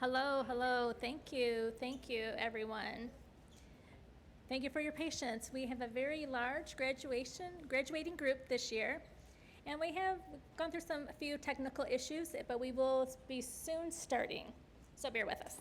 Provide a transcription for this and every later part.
Hello, hello. Thank you, everyone. Thank you for your patience. We have a very large graduating group this year, and we have gone through a few technical issues, but we will be soon starting. So bear with us.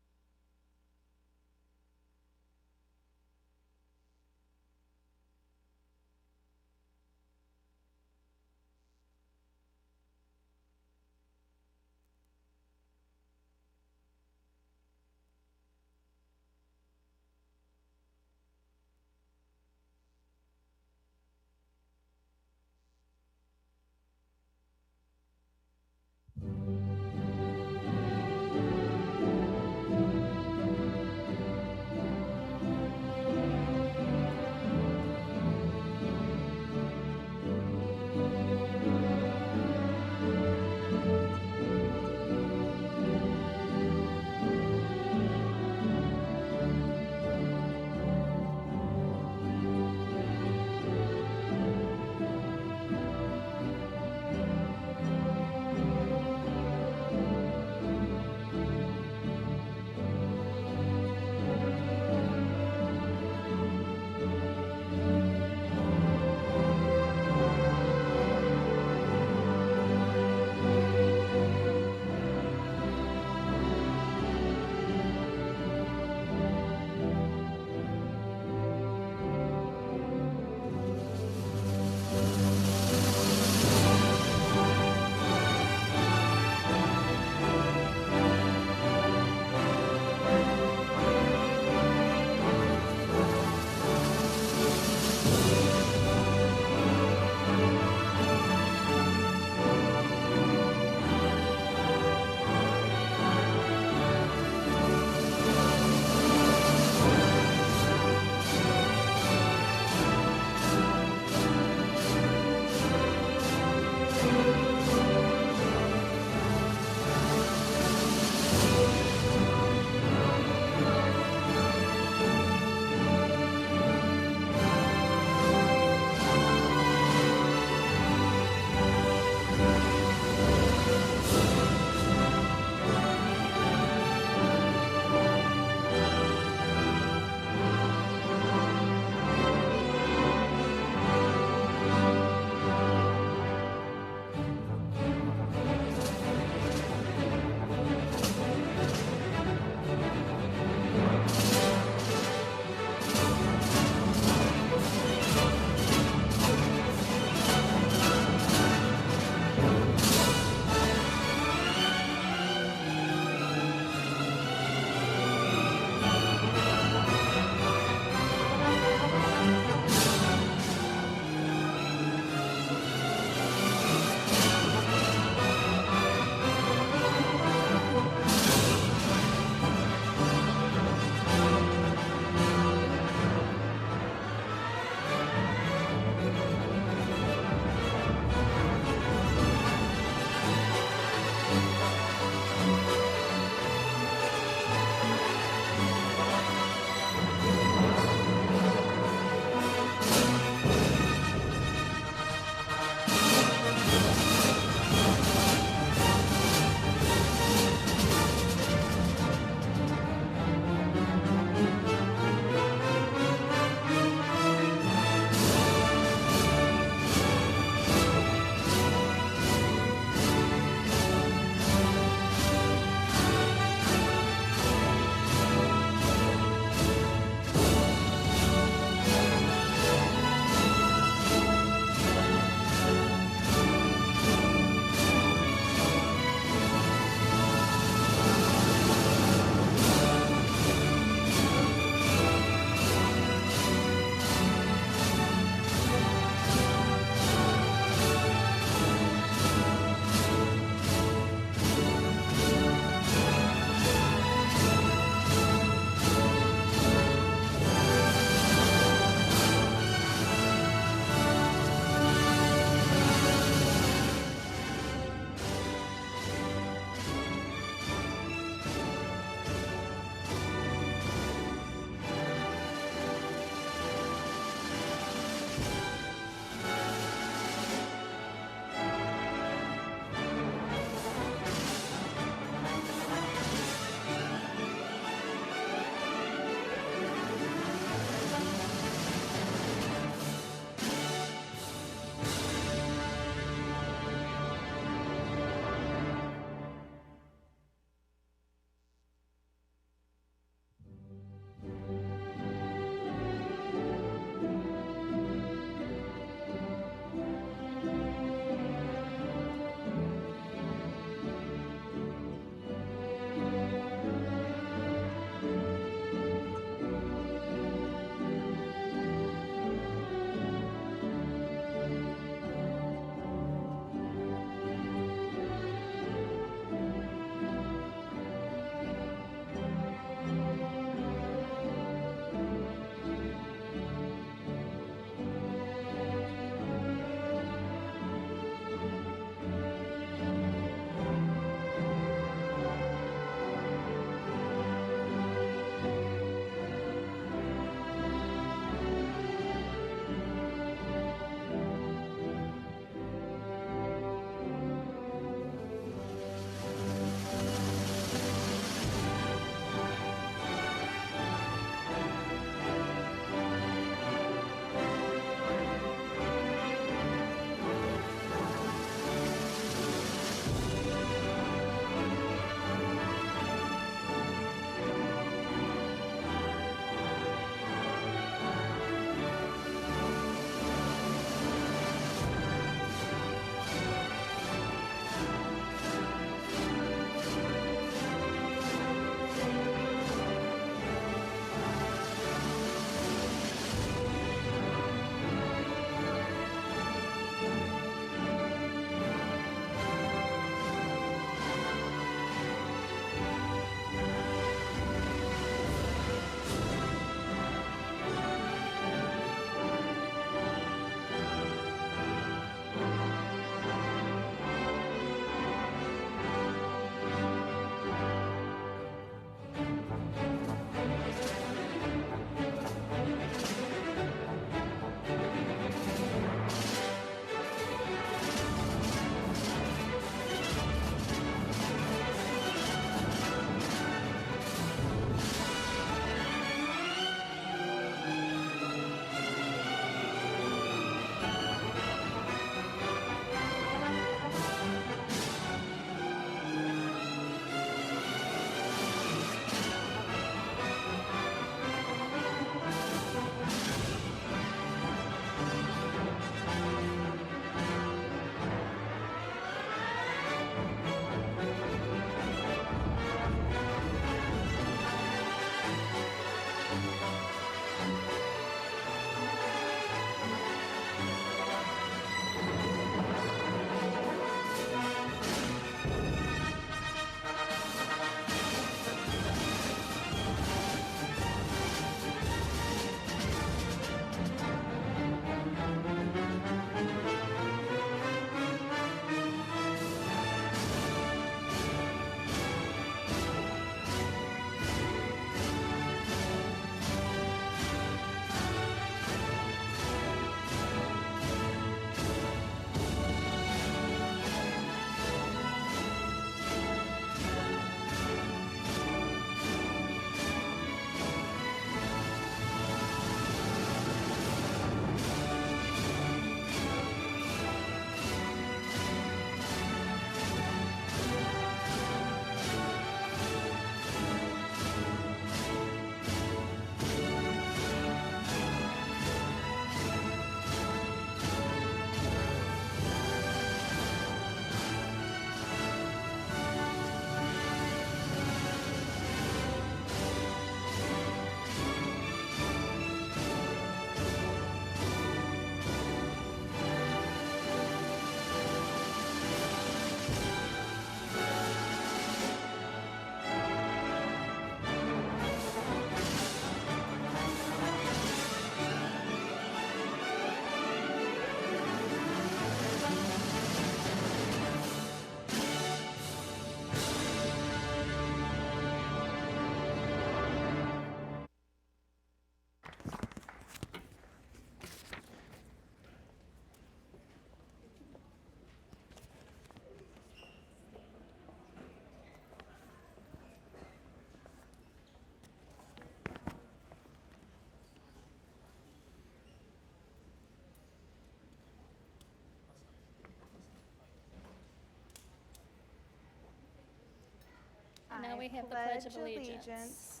now we have the Pledge of Allegiance.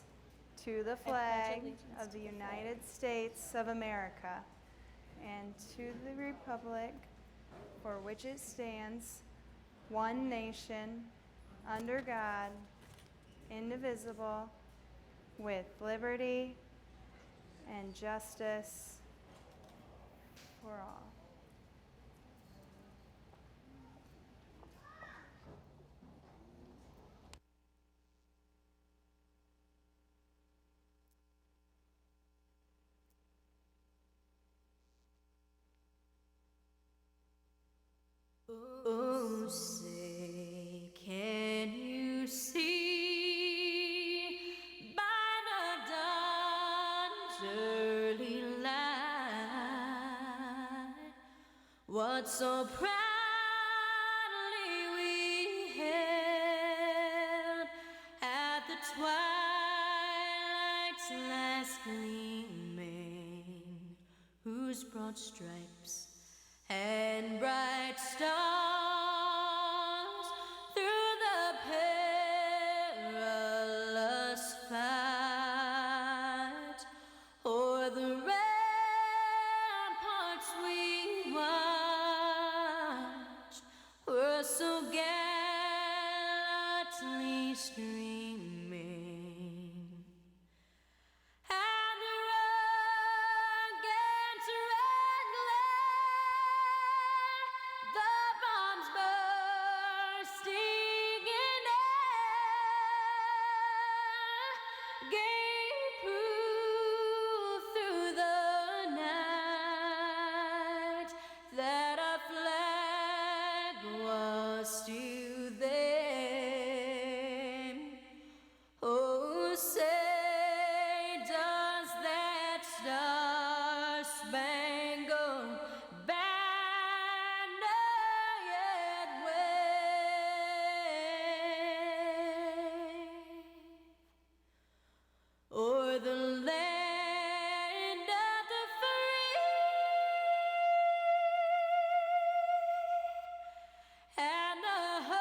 To the flag of the United States of America and to the republic for which it stands, one nation, under God, indivisible, with liberty and justice for all. Oh, say, can you see by the dawn's early light what so proudly we held at the twilight's last gleaming, whose broad stripes and bright stars through the perilous fight o'er the ramparts we watched were so gallantly streaming. And the rugged red glare, the bombs bursting in air, gave proof through the night that our flag was still there. Oh, say, does that star-spangled banner yet wave o'er the land of the free and the home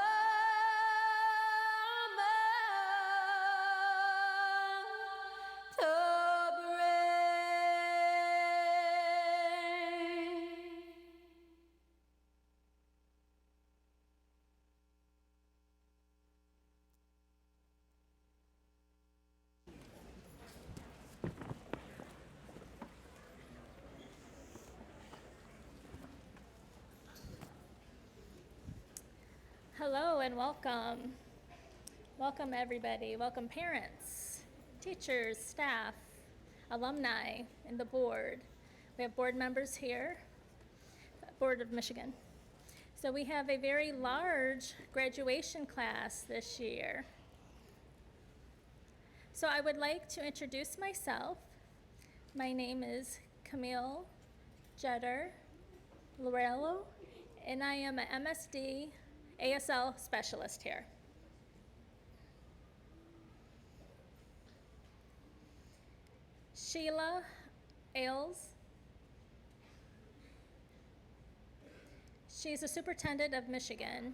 of the brave? Hello and welcome. Welcome everybody. Welcome parents, teachers, staff, alumni, and the board. We have board members here, Board of Michigan. So we have a very large graduation class this year. So I would like to introduce myself. My name is Camille Jetter Lorello, and I am an MSD ASL specialist here. Sheila Ailes. She's a superintendent of Michigan.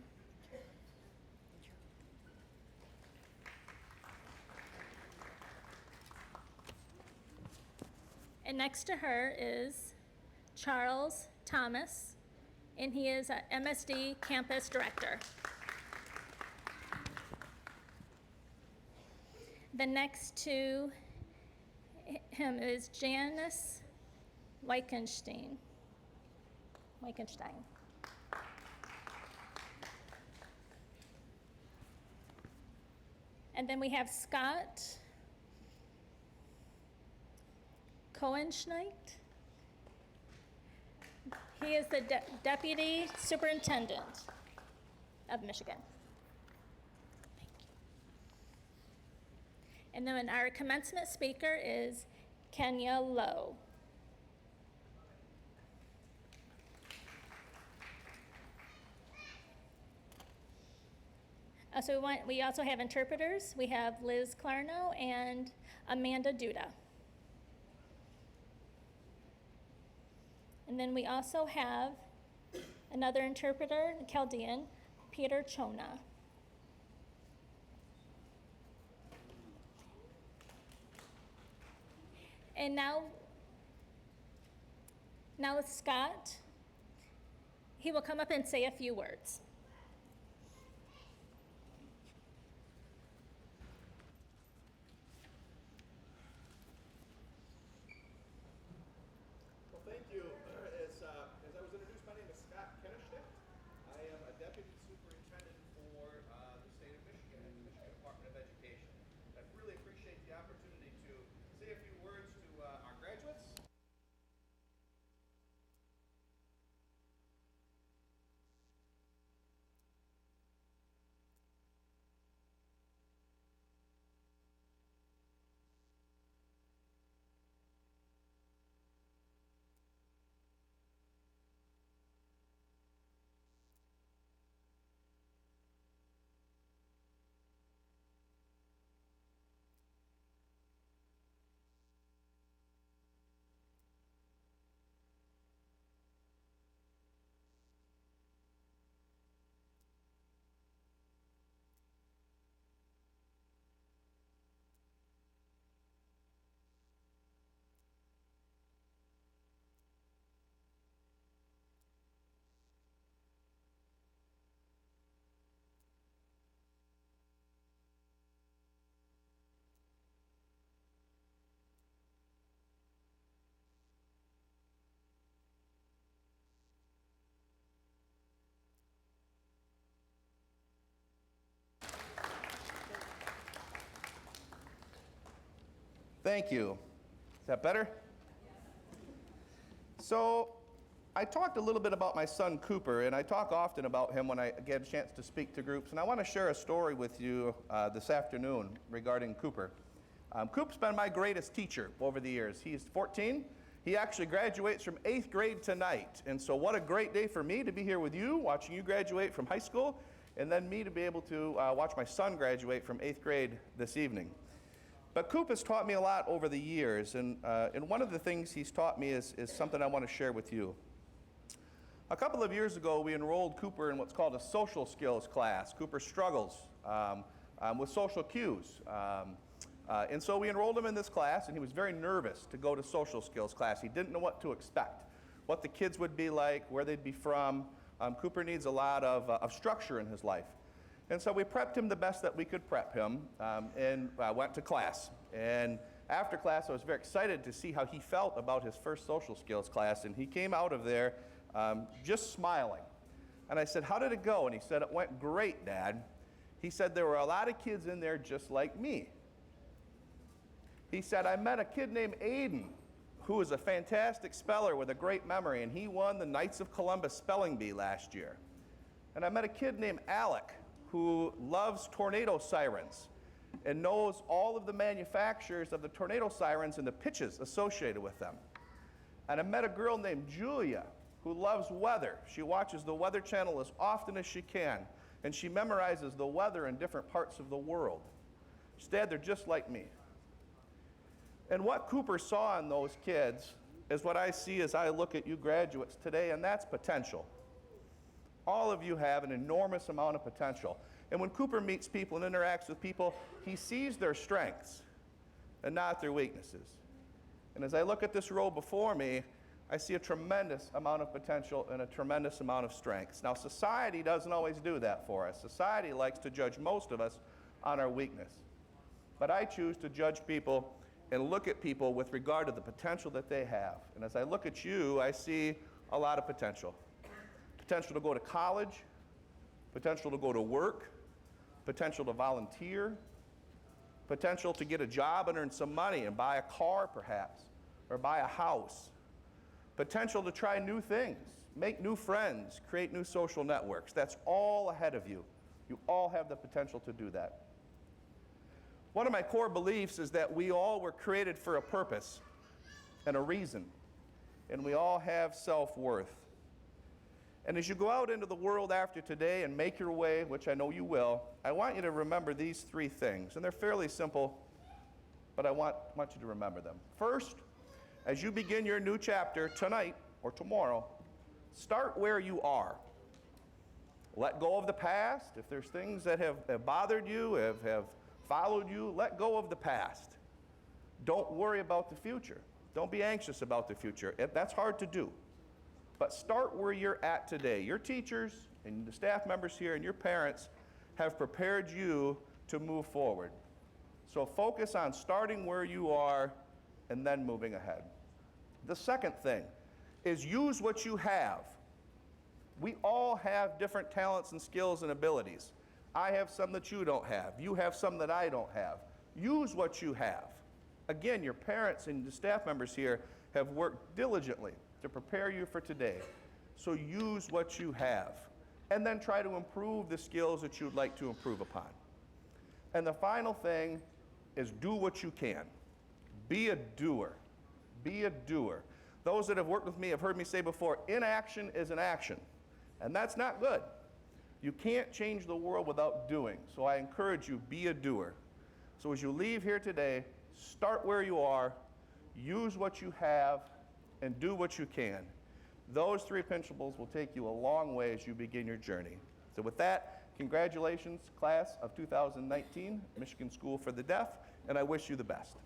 And next to her is Charles Thomas, and he is a MSD campus director. The next to him is Janice Wittgenstein. And then we have Scott Cohenschneit. He is the deputy superintendent of Michigan. Thank you. And then our commencement speaker is Kenya Lowe. We also have interpreters. We have Liz Clarno and Amanda Duda. And then we also have another interpreter, Chaldean, Peter Chona. And now Scott, he will come up and say a few words. Well, thank you. As I was introduced, my name is Scott Kenneschnick. I am a deputy superintendent for the state of Michigan at the Michigan Department of Education. I really appreciate the opportunity to say a few words to our graduates. Thank you. Is that better? So I talked a little bit about my son Cooper, and I talk often about him when I get a chance to speak to groups, and I want to share a story with you this afternoon regarding Cooper. Coop's been my greatest teacher over the years. He's 14. He actually graduates from 8th grade tonight, and so what a great day for me to be here with you, watching you graduate from high school, and then me to be able to watch my son graduate from 8th grade this evening. But Coop has taught me a lot over the years, and one of the things he's taught me is something I want to share with you. A couple of years ago, we enrolled Cooper in what's called a social skills class. Cooper struggles with social cues. And so we enrolled him in this class, and he was very nervous to go to social skills class. He didn't know what to expect, what the kids would be like, where they'd be from. Cooper needs a lot of structure in his life. And so we prepped him the best that we could prep him, and went to class. And after class, I was very excited to see how he felt about his first social skills class, and he came out of there just smiling. And I said, "How did it go?" And he said, "It went great, Dad." He said, "There were a lot of kids in there just like me." He said, "I met a kid named Aiden, who is a fantastic speller with a great memory, and he won the Knights of Columbus Spelling Bee last year. And I met a kid named Alec, who loves tornado sirens and knows all of the manufacturers of the tornado sirens and the pitches associated with them. And I met a girl named Julia, who loves weather. She watches the Weather Channel as often as she can, and she memorizes the weather in different parts of the world. She said, Dad, they're just like me." And what Cooper saw in those kids is what I see as I look at you graduates today, and that's potential. All of you have an enormous amount of potential. And when Cooper meets people and interacts with people, he sees their strengths and not their weaknesses. And as I look at this row before me, I see a tremendous amount of potential and a tremendous amount of strengths. Now, society doesn't always do that for us. Society likes to judge most of us on our weakness. But I choose to judge people and look at people with regard to the potential that they have. And as I look at you, I see a lot of potential. Potential to go to college, potential to go to work, potential to volunteer, potential to get a job and earn some money and buy a car perhaps, or buy a house, potential to try new things, make new friends, create new social networks. That's all ahead of you. You all have the potential to do that. One of my core beliefs is that we all were created for a purpose and a reason, and we all have self-worth. And as you go out into the world after today and make your way, which I know you will, I want you to remember these three things. And they're fairly simple, but I want you to remember them. First, as you begin your new chapter tonight or tomorrow, start where you are. Let go of the past. If there's things that have bothered you, have followed you, let go of the past. Don't worry about the future. Don't be anxious about the future. That's hard to do. But start where you're at today. Your teachers and the staff members here and your parents have prepared you to move forward. So focus on starting where you are and then moving ahead. The second thing is use what you have. We all have different talents and skills and abilities. I have some that you don't have. You have some that I don't have. Use what you have. Again, your parents and the staff members here have worked diligently to prepare you for today. So use what you have. And then try to improve the skills that you'd like to improve upon. And the final thing is do what you can. Be a doer. Be a doer. Those that have worked with me have heard me say before, inaction is an action. And that's not good. You can't change the world without doing. So I encourage you, be a doer. So as you leave here today, start where you are, use what you have, and do what you can. Those three principles will take you a long way as you begin your journey. So with that, congratulations, class of 2019, Michigan School for the Deaf, and I wish you the best.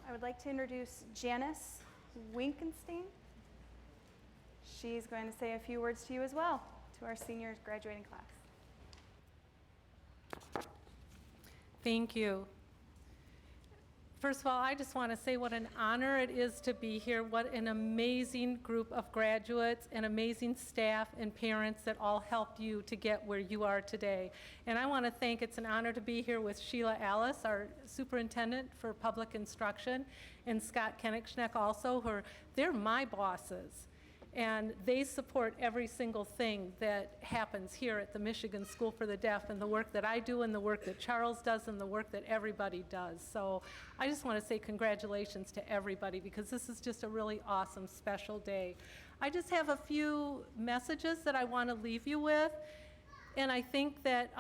I would like to introduce Janice Winkenstein. She's going to say a few words to you as well, to our senior graduating class. Thank you. First of all, I just want to say what an honor it is to be here. What an amazing group of graduates and amazing staff and parents that all helped you to get where you are today. And I want to thank, it's an honor to be here with Sheila Alice, our superintendent for public instruction, and Scott Kenichnek also, they're my bosses. And they support every single thing that happens here at the Michigan School for the Deaf, and the work that I do and the work that Charles does and the work that everybody does. So I just want to say congratulations to everybody, because this is just a really awesome, special day. I just have a few messages that I want to leave you with, and I think that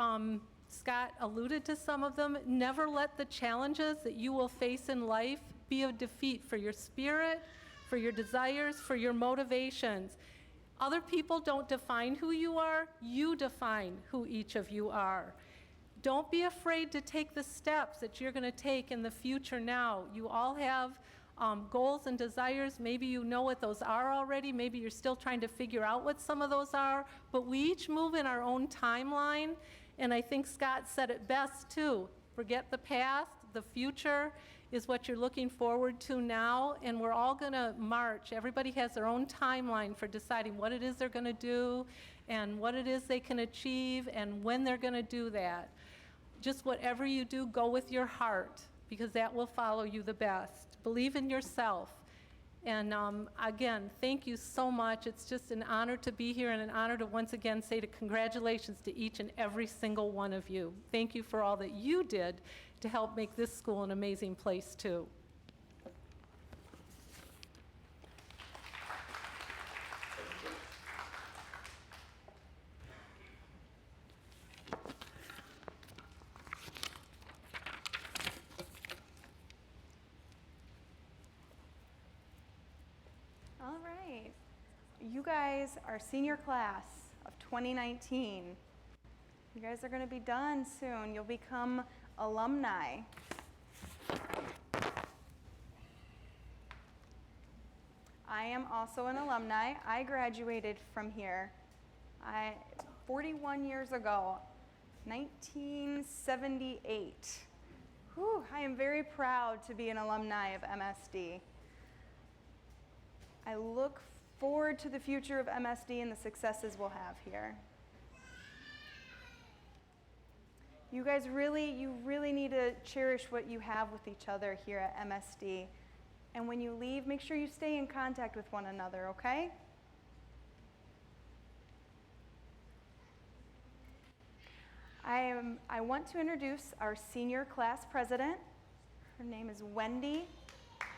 Scott alluded to some of them. Never let the challenges that you will face in life be a defeat for your spirit, for your desires, for your motivations. Other people don't define who you are. You define who each of you are. Don't be afraid to take the steps that you're going to take in the future now. You all have goals and desires. Maybe you know what those are already. Maybe you're still trying to figure out what some of those are. But we each move in our own timeline. And I think Scott said it best, too. Forget the past. The future is what you're looking forward to now, and we're all going to march. Everybody has their own timeline for deciding what it is they're going to do and what it is they can achieve and when they're going to do that. Just whatever you do, go with your heart, because that will follow you the best. Believe in yourself. And again, thank you so much. It's just an honor to be here and an honor to once again say congratulations to each and every single one of you. Thank you for all that you did to help make this school an amazing place too. All right. You guys are senior class of 2019. You guys are going to be done soon. You'll become alumni. I am also an alumni. I graduated from here 41 years ago, 1978. Whew, I am very proud to be an alumni of MSD. I look forward to the future of MSD and the successes we'll have here. You guys you really need to cherish what you have with each other here at MSD. And when you leave, make sure you stay in contact with one another, okay? I want to introduce our senior class president. Her name is Wendy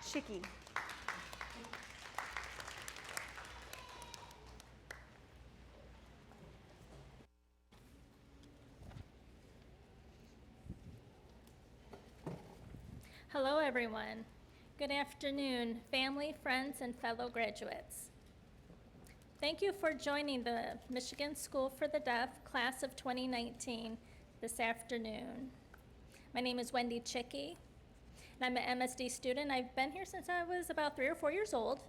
Chicky. Hello, everyone. Good afternoon, family, friends, and fellow graduates. Thank you for joining the Michigan School for the Deaf class of 2019 this afternoon. My name is Wendy Chicky, and I'm an MSD student. I've been here since I was about 3 or 4 years old.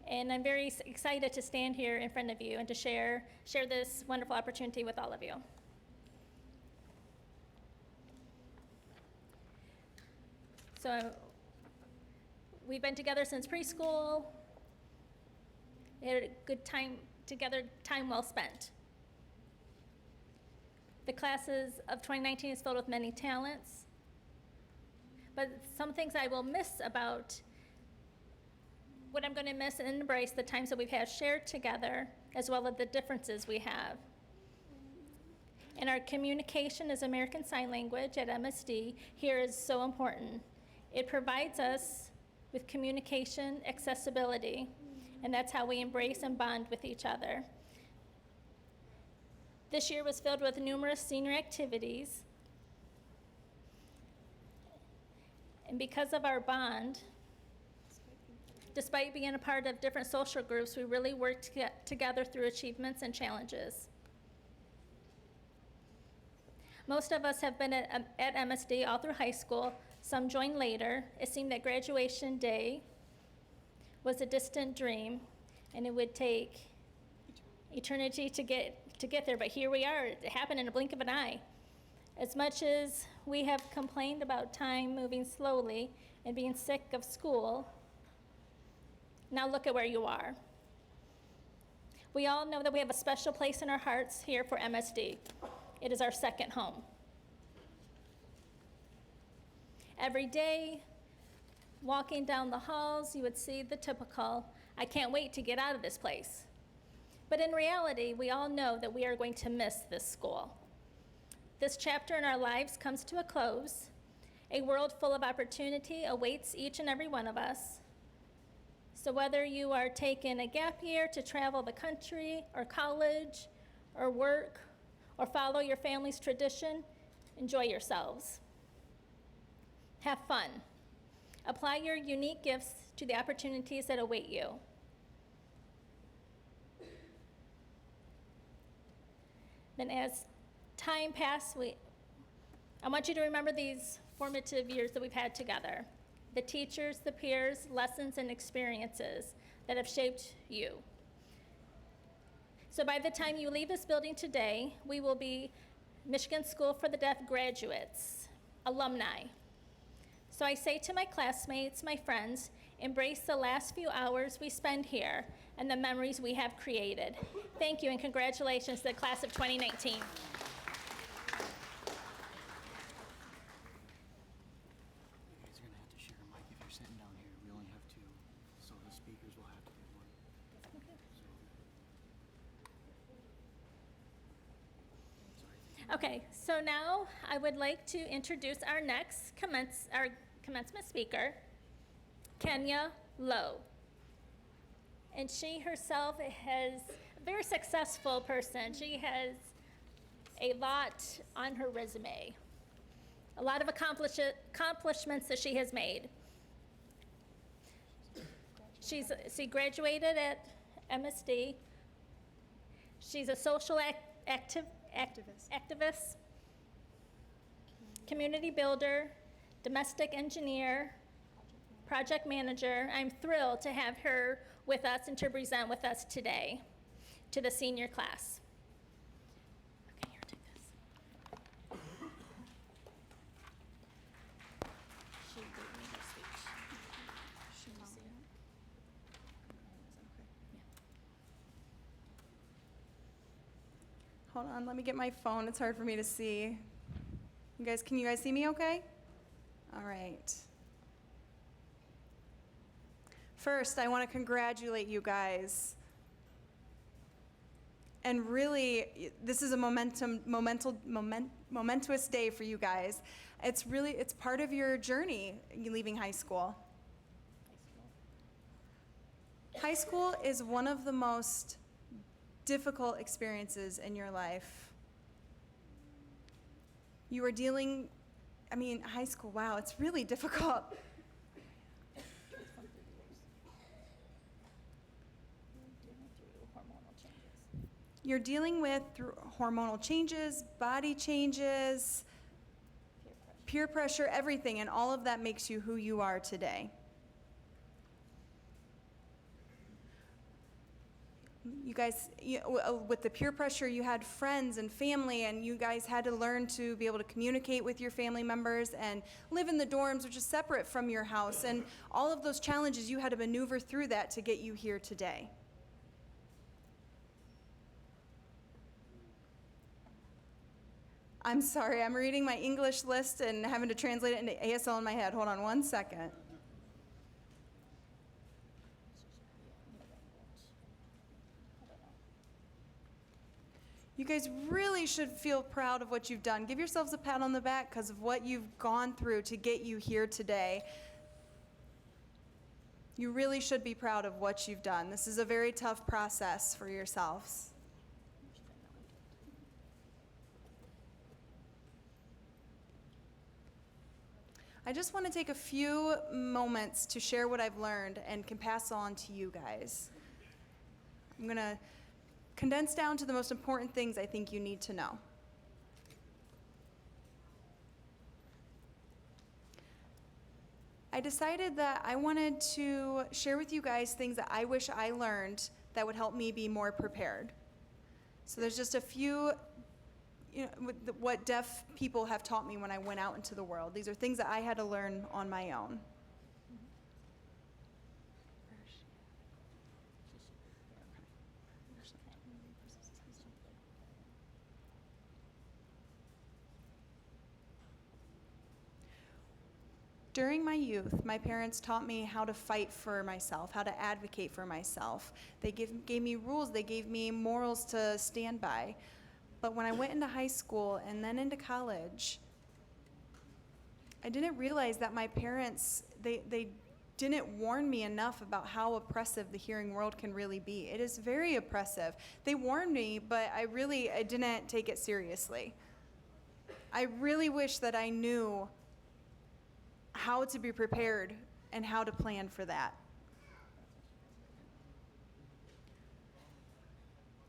And I'm very excited to stand here in front of you and to share this wonderful opportunity with all of you. So we've been together since preschool. We had a good time together, time well spent. The classes of 2019 is filled with many talents, but some things I will miss about what I'm going to miss and embrace the times that we've had shared together, as well as the differences we have. And our communication as American Sign Language at MSD here is so important. It provides us with communication accessibility, and that's how we embrace and bond with each other. This year was filled with numerous senior activities, and because of our bond, despite being a part of different social groups, we really worked together through achievements and challenges. Most of us have been at MSD all through high school. Some joined later. It seemed that graduation day was a distant dream, and it would take eternity to get there, but here we are. It happened in a blink of an eye. As much as we have complained about time moving slowly and being sick of school, now look at where you are. We all know that we have a special place in our hearts here for MSD. It is our second home. Every day, walking down the halls, you would see the typical, "I can't wait to get out of this place." But in reality, we all know that we are going to miss this school. This chapter in our lives comes to a close. A world full of opportunity awaits each and every one of us. So whether you are taking a gap year to travel the country or college or work or follow your family's tradition, enjoy yourselves. Have fun. Apply your unique gifts to the opportunities that await you. Then as time passes, I want you to remember these formative years that we've had together. The teachers, the peers, lessons, and experiences that have shaped you. So by the time you leave this building today, we will be Michigan School for the Deaf graduates, alumni. So I say to my classmates, my friends, embrace the last few hours we spend here and the memories we have created. Thank you and congratulations to the class of 2019. You guys are going to have to share a mic if you're sitting down here. We only have two, so the speakers will have to get one. Okay, so now I would like to introduce our next commencement speaker, Kenya Lowe. And she herself is a very successful person. She has a lot on her resume, a lot of accomplishments that she has made. She graduated at MSD. She's a social activist, community builder, domestic engineer, project manager. I'm thrilled to have her with us and to present with us today to the senior class. Okay, here, take this. She gave me her speech. Did you see it? Hold on, let me get my phone. It's hard for me to see. Can you guys see me okay? All right. First, I want to congratulate you guys. And really, this is a momentous day for you guys. It's part of your journey, you leaving high school. High school is one of the most difficult experiences in your life. You are dealing I mean, high school, wow, it's really difficult. You're dealing with through hormonal changes, body changes, peer pressure, everything, and all of that makes you who you are today. You guys, with the peer pressure, you had friends and family, and you guys had to learn to be able to communicate with your family members and live in the dorms, which is separate from your house. And all of those challenges, you had to maneuver through that to get you here today. I'm sorry, I'm reading my English list and having to translate it into ASL in my head. Hold on one second. You guys really should feel proud of what you've done. Give yourselves a pat on the back because of what you've gone through to get you here today. You really should be proud of what you've done. This is a very tough process for yourselves. I just want to take a few moments to share what I've learned and can pass on to you guys. I'm going to condense down to the most important things I think you need to know. I decided that I wanted to share with you guys things that I wish I learned that would help me be more prepared. So there's just a few, what deaf people have taught me when I went out into the world. These are things that I had to learn on my own. During my youth, my parents taught me how to fight for myself, how to advocate for myself. They gave me rules, they gave me morals to stand by. But when I went into high school and then into college, I didn't realize that my parents, they didn't warn me enough about how oppressive the hearing world can really be. It is very oppressive. They warned me, but I didn't take it seriously. I really wish that I knew how to be prepared and how to plan for that.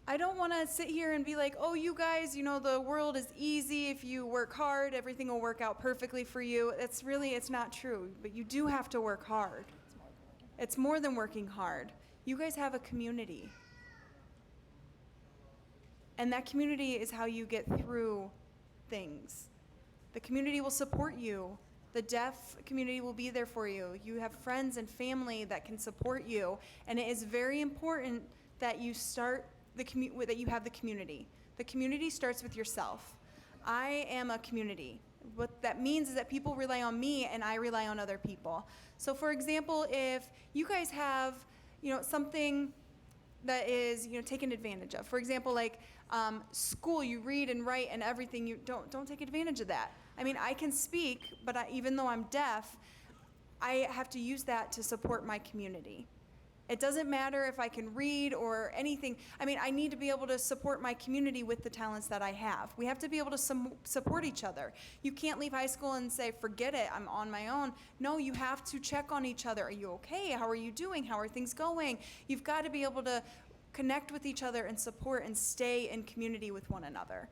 I don't want to sit here and be like, oh, you guys, the world is easy. If you work hard, everything will work out perfectly for you. It's not true, but you do have to work hard. It's more than working hard. You guys have a community. And that community is how you get through things. The community will support you. The deaf community will be there for you. You have friends and family that can support you, and it is very important that you that you have the community. The community starts with yourself. I am a community. What that means is that people rely on me, and I rely on other people. So, for example, if you guys have, something that is, taken advantage of. For example, like school, you read and write and everything. You don't take advantage of that. I mean, I can speak, but even though I'm deaf, I have to use that to support my community. It doesn't matter if I can read or anything. I mean, I need to be able to support my community with the talents that I have. We have to be able to support each other. You can't leave high school and say, forget it, I'm on my own. No, you have to check on each other. Are you okay? How are you doing? How are things going? You've got to be able to connect with each other and support and stay in community with one another.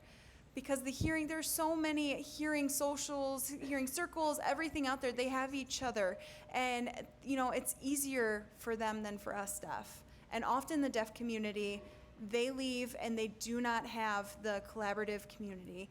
Because there's so many hearing socials, hearing circles, everything out there, they have each other. And, it's easier for them than for us deaf. And often the deaf community, they leave and they do not have the collaborative community.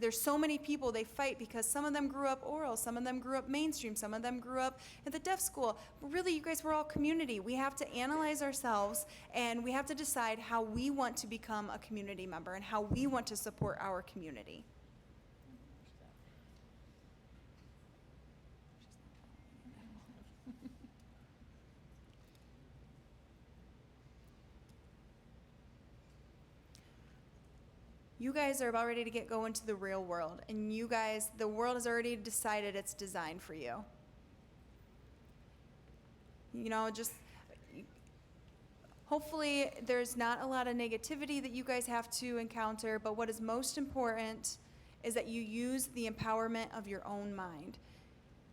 There's so many people, they fight because some of them grew up oral, some of them grew up mainstream, some of them grew up at the deaf school. But really, you guys, we're all community. We have to analyze ourselves, and we have to decide how we want to become a community member and how we want to support our community. You guys are about ready to go into the real world, and the world has already decided its design for you. Hopefully there's not a lot of negativity that you guys have to encounter, but what is most important is that you use the empowerment of your own mind.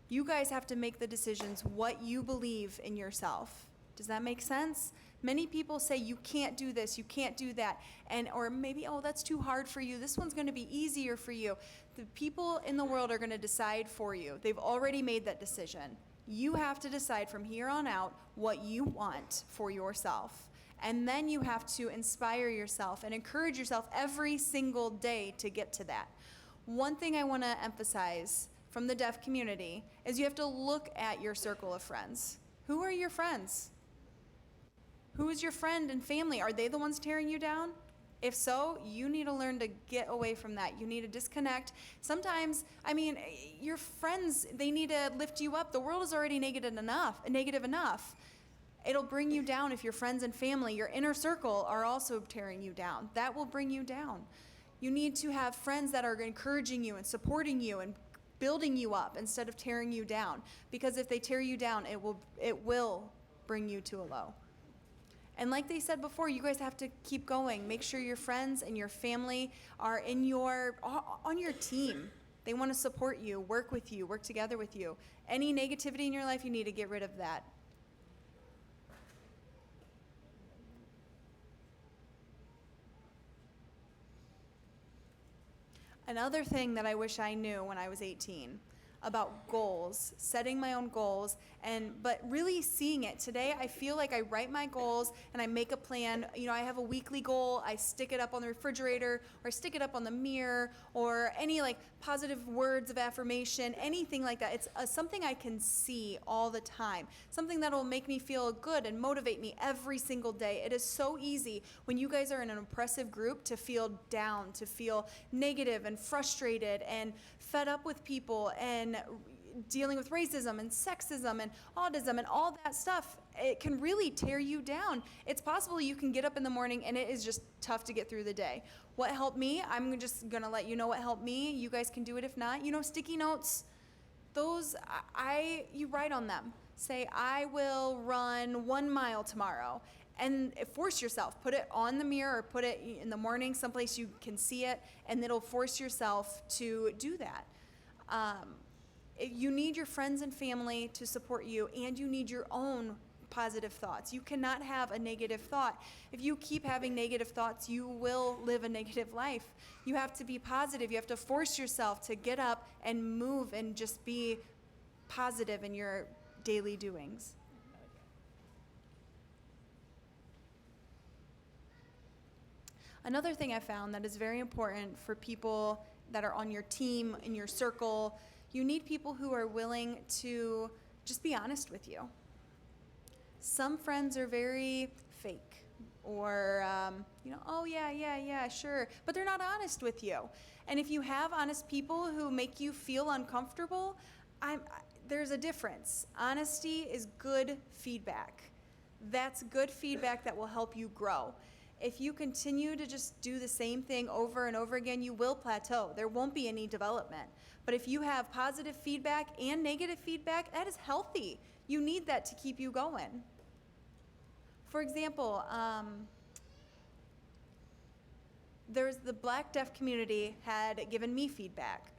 You guys have to make the decisions what you believe in yourself. Does that make sense? Many people say you can't do this, you can't do that, and or maybe, oh, that's too hard for you. This one's going to be easier for you. The people in the world are going to decide for you. They've already made that decision. You have to decide from here on out what you want for yourself. And then you have to inspire yourself and encourage yourself every single day to get to that. One thing I want to emphasize from the deaf community is you have to look at your circle of friends. Who are your friends? Who is your friend and family? Are they the ones tearing you down? If so, you need to learn to get away from that. You need to disconnect. Sometimes, your friends, they need to lift you up. The world is already negative enough. It'll bring you down if your friends and family, your inner circle, are also tearing you down. That will bring you down. You need to have friends that are encouraging you and supporting you and building you up instead of tearing you down. Because if they tear you down, it will bring you to a low. And like they said before, you guys have to keep going. Make sure your friends and your family are on your team. They want to support you, work with you, work together with you. Any negativity in your life, you need to get rid of that. Another thing that I wish I knew when I was 18 about goals, setting my own goals, but really seeing it. Today, I feel like I write my goals and I make a plan. I have a weekly goal. I stick it up on the refrigerator, or I stick it up on the mirror, or any positive words of affirmation, anything like that. It's something I can see all the time, something that will make me feel good and motivate me every single day. It is so easy when you guys are in an oppressive group to feel down, to feel negative and frustrated and fed up with people and dealing with racism and sexism and autism and all that stuff. It can really tear you down. It's possible you can get up in the morning and it is just tough to get through the day. What helped me, I'm just gonna let you know what helped me. You guys can do it if not. Sticky notes, those, you write on them. Say, I will run 1 mile tomorrow. And force yourself, put it on the mirror or put it in the morning, someplace you can see it, and it'll force yourself to do that. You need your friends and family to support you, and you need your own positive thoughts. You cannot have a negative thought. If you keep having negative thoughts, you will live a negative life. You have to be positive. You have to force yourself to get up and move and just be positive in your daily doings. Another thing I found that is very important for people that are on your team, in your circle, you need people who are willing to just be honest with you. Some friends are very fake or, oh yeah, sure, but they're not honest with you. And if you have honest people who make you feel uncomfortable, there's a difference. Honesty is good feedback. That's good feedback that will help you grow. If you continue to just do the same thing over and over again, you will plateau. There won't be any development. But if you have positive feedback and negative feedback, that is healthy. You need that to keep you going. For example, the Black deaf community had given me feedback.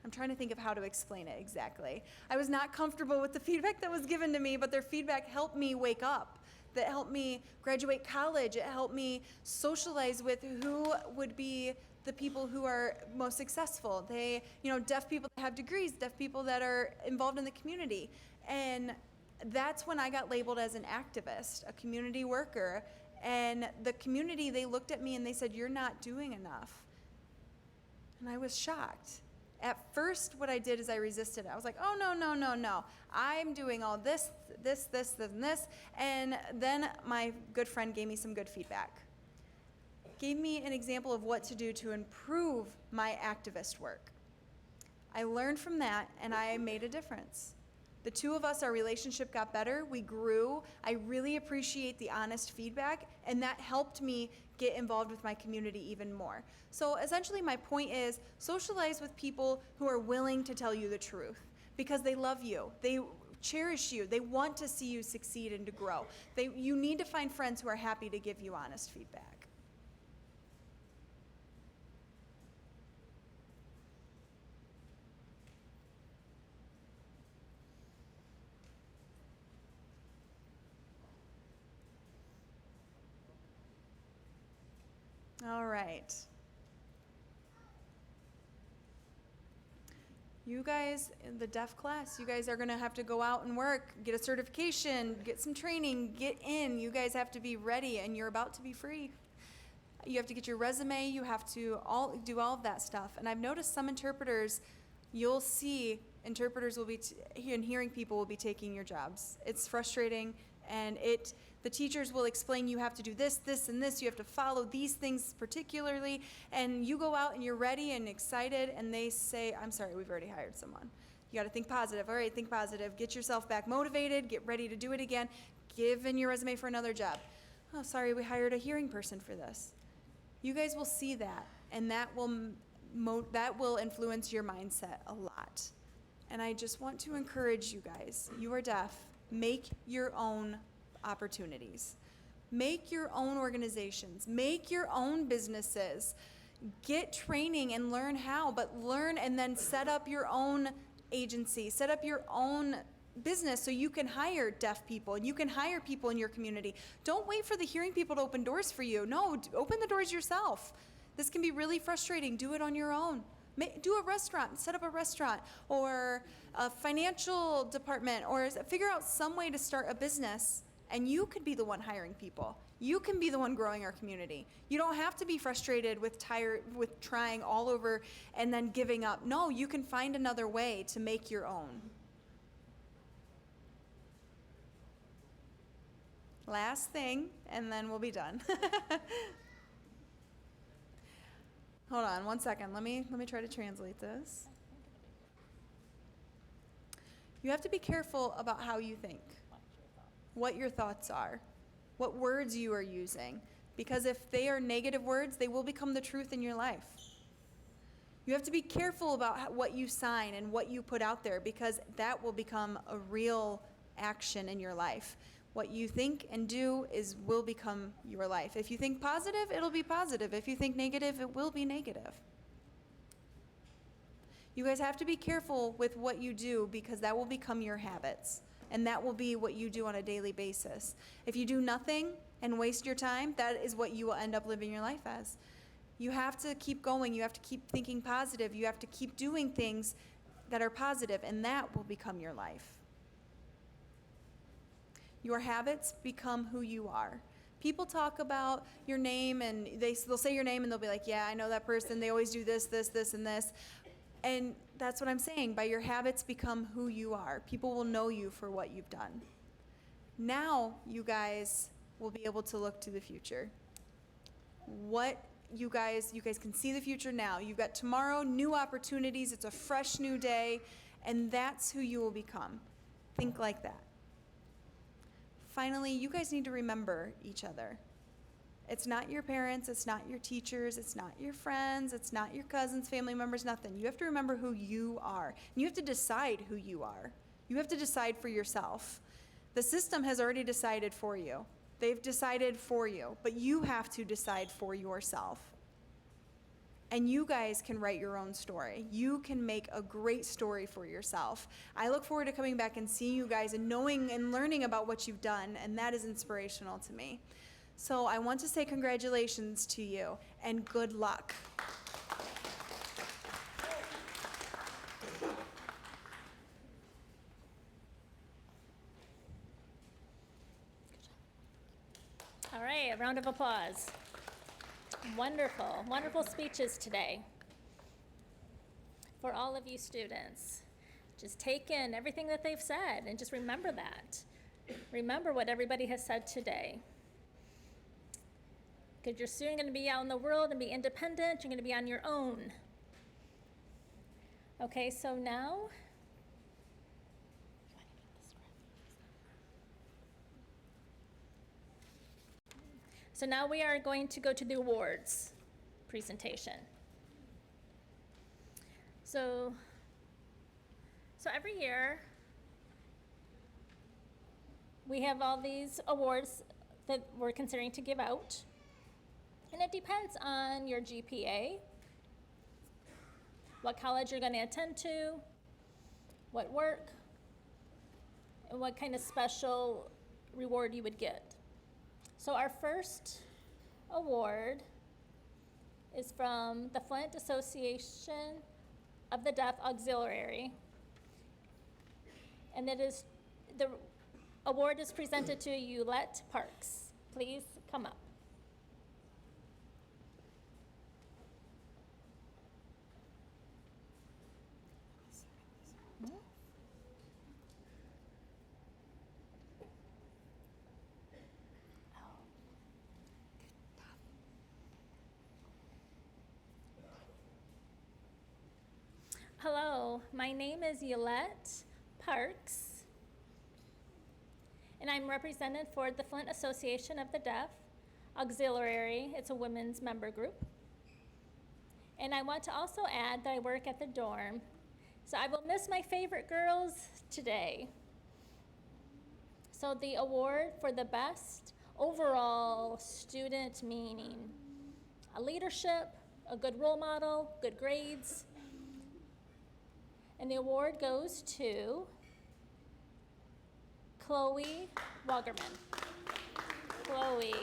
I'm trying to think of how to explain it exactly. I was not comfortable with the feedback that was given to me, but their feedback helped me wake up. That helped me graduate college. It helped me socialize with who would be the people who are most successful. Deaf people that have degrees, deaf people that are involved in the community. And that's when I got labeled as an activist, a community worker. And the community, they looked at me and they said, "You're not doing enough." And I was shocked. At first, what I did is I resisted it. I was like, oh, no. I'm doing all this, and this. And then my good friend gave me some good feedback. Gave me an example of what to do to improve my activist work. I learned from that, and I made a difference. The two of us, our relationship got better. We grew. I really appreciate the honest feedback, and that helped me get involved with my community even more. So essentially my point is socialize with people who are willing to tell you the truth because they love you. They cherish you. They want to see you succeed and to grow. You need to find friends who are happy to give you honest feedback. All right. You guys, in the deaf class, you guys are going to have to go out and work, get a certification, get some training, get in. You guys have to be ready, and you're about to be free. You have to get your resume. You have to do all of that stuff. And I've noticed some interpreters, you'll see interpreters will be, and hearing people will be taking your jobs. It's frustrating, and the teachers will explain you have to do this, this, and this. You have to follow these things particularly. And you go out and you're ready and excited, and they say, I'm sorry, we've already hired someone. You got to think positive. All right, think positive. Get yourself back motivated. Get ready to do it again. Give in your resume for another job. Oh, sorry, we hired a hearing person for this. You guys will see that, and that will influence your mindset a lot. And I just want to encourage you guys. You are deaf. Make your own opportunities. Make your own organizations. Make your own businesses. Get training and learn how, but learn and then set up your own agency. Set up your own business so you can hire deaf people and you can hire people in your community. Don't wait for the hearing people to open doors for you. No, open the doors yourself. This can be really frustrating. Do it on your own. Do a restaurant, set up a restaurant, or a financial department, or figure out some way to start a business, and you could be the one hiring people. You can be the one growing our community. You don't have to be frustrated with trying all over and then giving up. No, you can find another way to make your own. Last thing, and then we'll be done. Hold on 1 second. Let me try to translate this. You have to be careful about how you think, what your thoughts are, what words you are using, because if they are negative words, they will become the truth in your life. You have to be careful about what you sign and what you put out there, because that will become a real action in your life. What you think and do will become your life. If you think positive, it'll be positive. If you think negative, it will be negative. You guys have to be careful with what you do, because that will become your habits, and that will be what you do on a daily basis. If you do nothing and waste your time, that is what you will end up living your life as. You have to keep going. You have to keep thinking positive. You have to keep doing things that are positive, and that will become your life. Your habits become who you are. People talk about your name, and they'll say your name, and they'll be like, yeah, I know that person. They always do this, this, this, and this. And that's what I'm saying. By your habits become who you are. People will know you for what you've done. Now you guys will be able to look to the future. You guys can see the future now. You've got tomorrow, new opportunities. It's a fresh new day, and that's who you will become. Think like that. Finally, you guys need to remember each other. It's not your parents, it's not your teachers, it's not your friends, it's not your cousins, family members, nothing. You have to remember who you are. And you have to decide who you are. You have to decide for yourself. The system has already decided for you. They've decided for you, but you have to decide for yourself. And you guys can write your own story. You can make a great story for yourself. I look forward to coming back and seeing you guys and knowing and learning about what you've done, and that is inspirational to me. So I want to say congratulations to you and good luck. All right, a round of applause. Wonderful, wonderful speeches today for all of you students. Just take in everything that they've said and just remember that. Remember what everybody has said today. Because you're soon going to be out in the world and be independent. You're going to be on your own. Okay, so now, we are going to go to the awards presentation. So every year we have all these awards that we're considering to give out. And it depends on your GPA, what college you're going to attend to, what work, and what kind of special reward you would get. So our first award is from the Flint Association of the Deaf Auxiliary. And it is, the award is presented to Yulette Parks. Please come up. Hello, my name is Yolette Parks, and I'm represented for the Flint Association of the Deaf Auxiliary. It's a women's member group. And I want to also add that I work at the dorm, so I will miss my favorite girls today. So the award for the best overall student, meaning a leadership, a good role model, good grades, and the award goes to Chloe Wagerman. Chloe.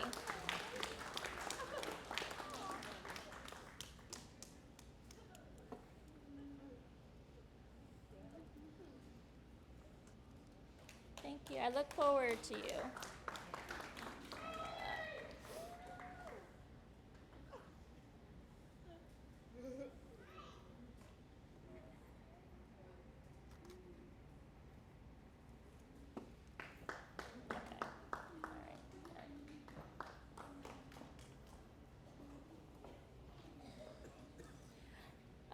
Thank you. I look forward to you.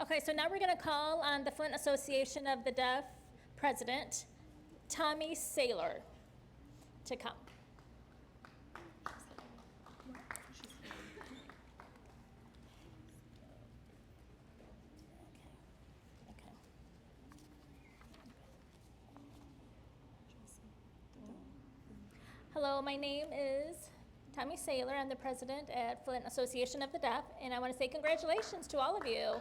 Okay, so now we're going to call on the Flint Association of the Deaf president, Tommy Saylor, to come. Okay. Hello, my name is Tommy Saylor. I'm the president at Flint Association of the Deaf, and I want to say congratulations to all of you.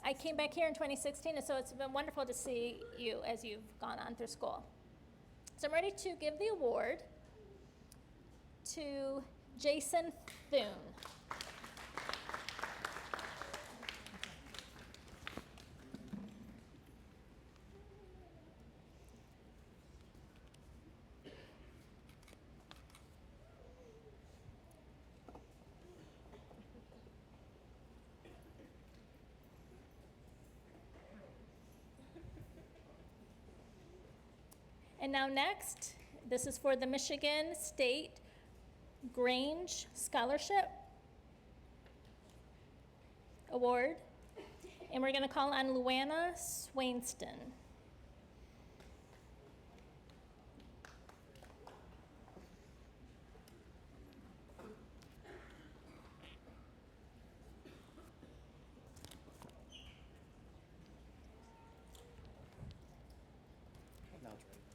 I came back here in 2016, and so it's been wonderful to see you as you've gone on through school. So I'm ready to give the award to Jason Thune. And now next, this is for the Michigan State Grange Scholarship Award. And we're going to call on Luana Swainston. Now it's ready.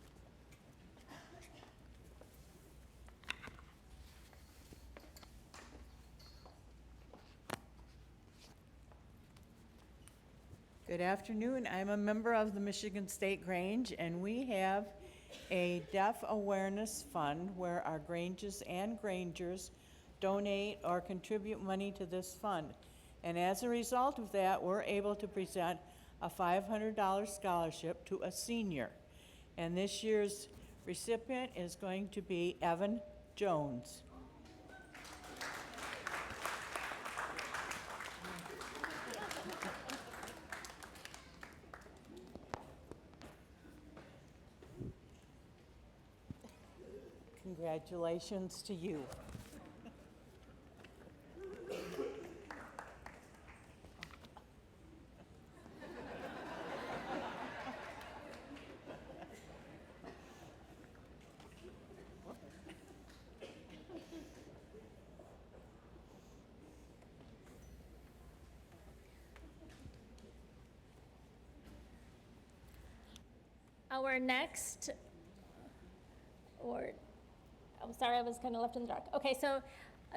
Good afternoon. I'm a member of the Michigan State Grange, and we have a Deaf Awareness Fund where our Granges and Grangers donate or contribute money to this fund. And as a result of that, we're able to present a $500 scholarship to a senior. And this year's recipient is going to be Evan Jones. Congratulations to you. Our next award, I'm sorry, I was kind of left in the dark. Okay, so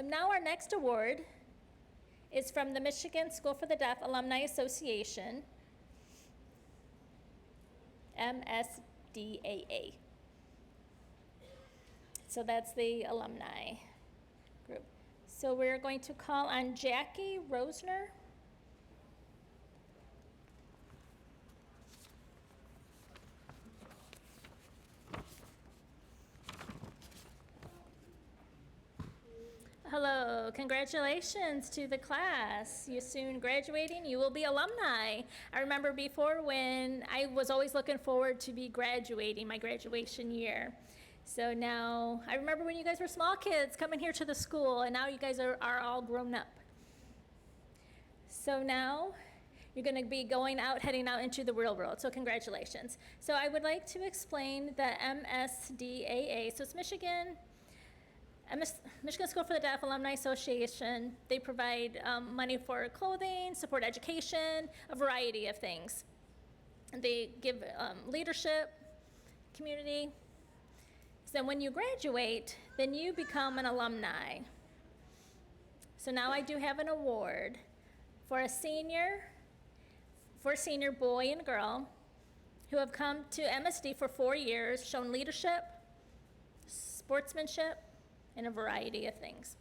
now our next award is from the Michigan School for the Deaf Alumni Association, MSDAA. So that's the alumni group. So we're going to call on Jackie Rosner. Hello, congratulations to the class. You're soon graduating, you will be alumni. I remember before when I was always looking forward to be graduating, my graduation year. So now, I remember when you guys were small kids coming here to the school, and now you guys are all grown up. So now, you're gonna be heading out into the real world, so congratulations. So I would like to explain the MSDAA, so it's Michigan School for the Deaf Alumni Association. They provide money for clothing, support education, a variety of things. They give leadership, community. So when you graduate, then you become an alumni. So now I do have an award for a senior boy and girl who have come to MSD for 4 years, shown leadership, sportsmanship, and a variety of things.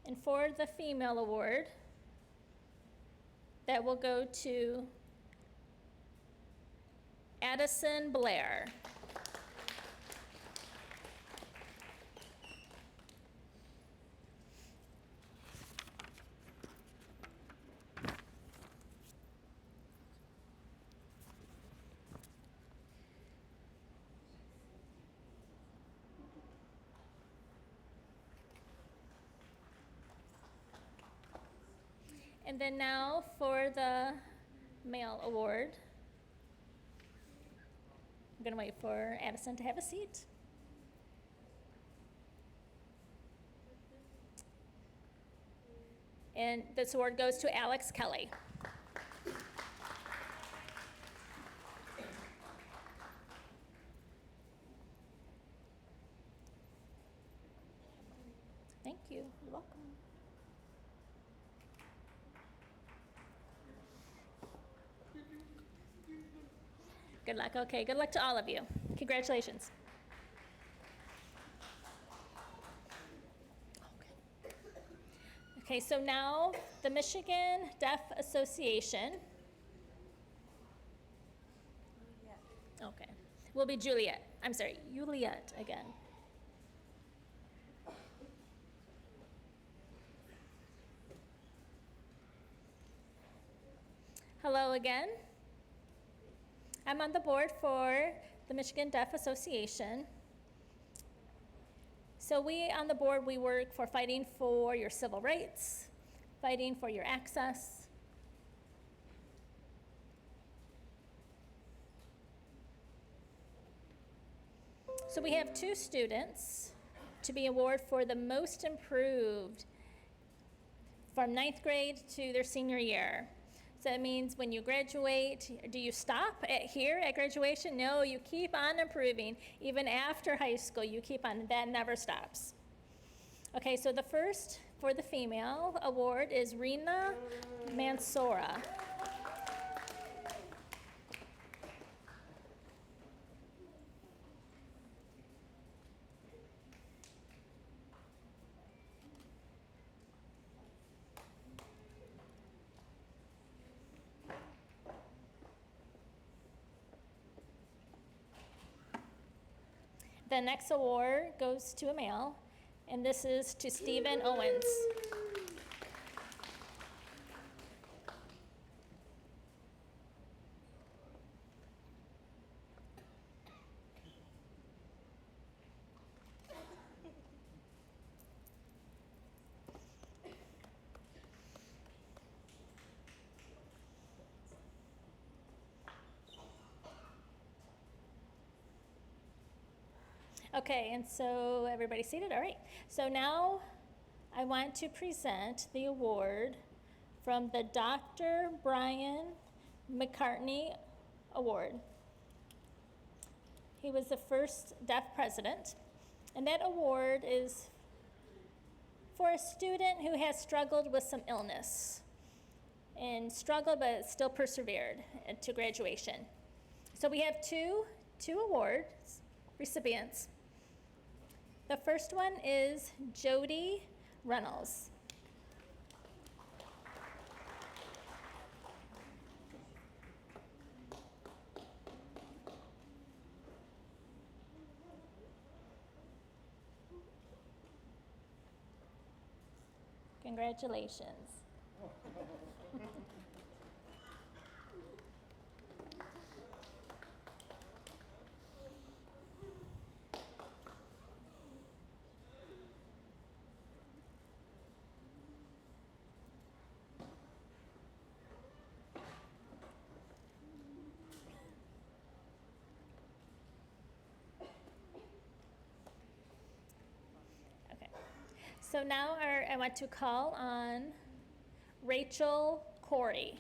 And for the female award, that will go to Addison Blair. And then now for the male award. I'm gonna wait for Addison to have a seat. And this award goes to Alex Kelly. Thank you, you're welcome. Good luck. Okay, good luck to all of you. Congratulations. Okay, so now the Michigan Deaf Association. Okay, will be Juliet. I'm sorry, Juliet again. Hello again. I'm on the board for the Michigan Deaf Association. So we on the board, we work for fighting for your civil rights, fighting for your access. So we have 2 students to be awarded for the most improved from 9th grade to their senior year. So that means when you graduate, do you stop here at graduation? No, you keep on improving. Even after high school, you keep on, that never stops. Okay, so the first for the female award is Rena Mansora. The next award goes to a male, and this is to Stephen Owens. Okay, and so everybody seated? All right. So now I want to present the award from the Dr. Brian McCartney Award. He was the first deaf president, and that award is for a student who has struggled with some illness and struggled but still persevered to graduation. So we have two awards recipients. The first one is Jody Reynolds. Congratulations. Okay. So now I want to call on Rachel Corey.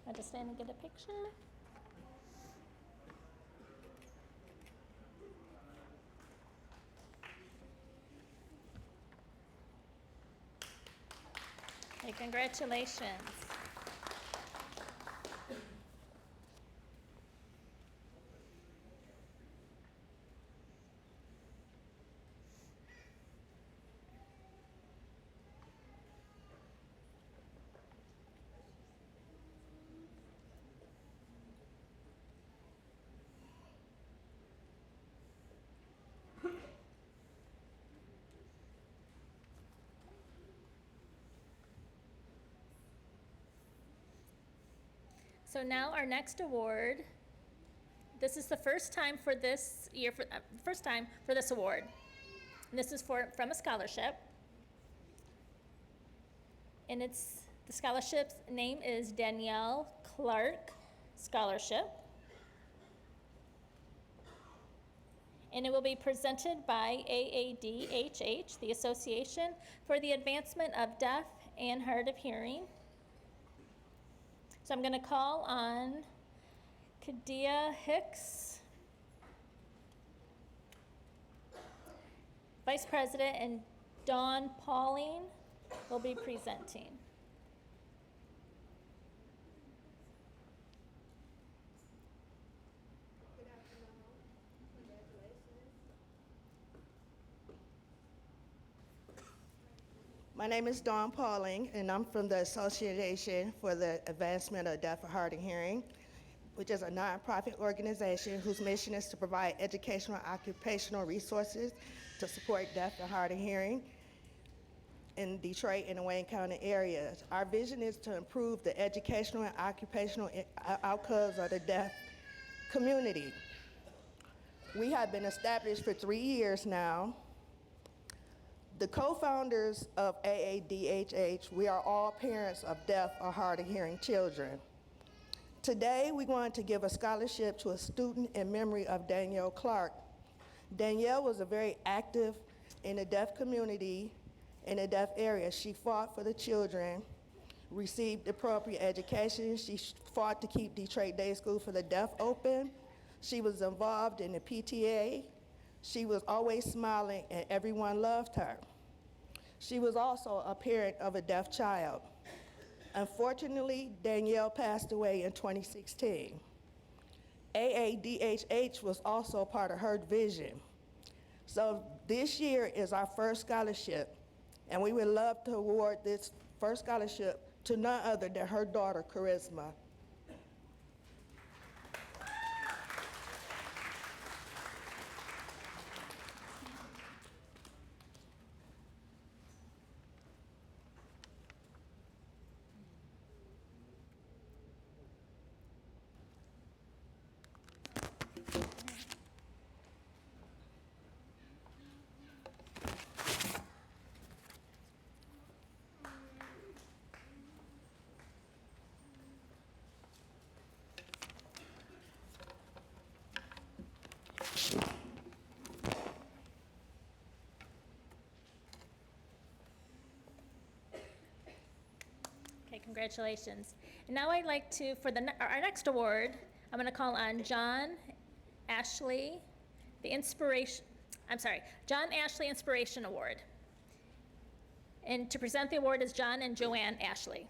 I'll just stand and get a picture. Hey, congratulations. So now our next award, this is the first time for this year, first time for this award. And this is from a scholarship. And the scholarship's name is Danielle Clark Scholarship. And it will be presented by AADHH, the Association for the Advancement of Deaf and Hard of Hearing. So I'm going to call on Kadia Hicks, Vice President, and Dawn Pauling will be presenting. My name is Dawn Pauling, and I'm from the Association for the Advancement of Deaf and Hard of Hearing, which is a nonprofit organization whose mission is to provide educational and occupational resources to support deaf and hard of hearing in Detroit and the Wayne County areas. Our vision is to improve the educational and occupational outcomes of the deaf community. We have been established for 3 years now. The co-founders of AADHH, we are all parents of deaf or hard of hearing children. Today, we're going to give a scholarship to a student in memory of Danielle Clark. Danielle was a very active in the deaf community in the deaf area. She fought for the children, received appropriate education. She fought to keep Detroit Day School for the Deaf open. She was involved in the PTA. She was always smiling and everyone loved her. She was also a parent of a deaf child. Unfortunately, Danielle passed away in 2016. AADHH was also part of her vision. So this year is our first scholarship, and we would love to award this first scholarship to none other than her daughter, Charisma. Congratulations. And now I'd like to, for our next award, I'm going to call on John Ashley Inspiration Award. And to present the award is John and Joanne Ashley.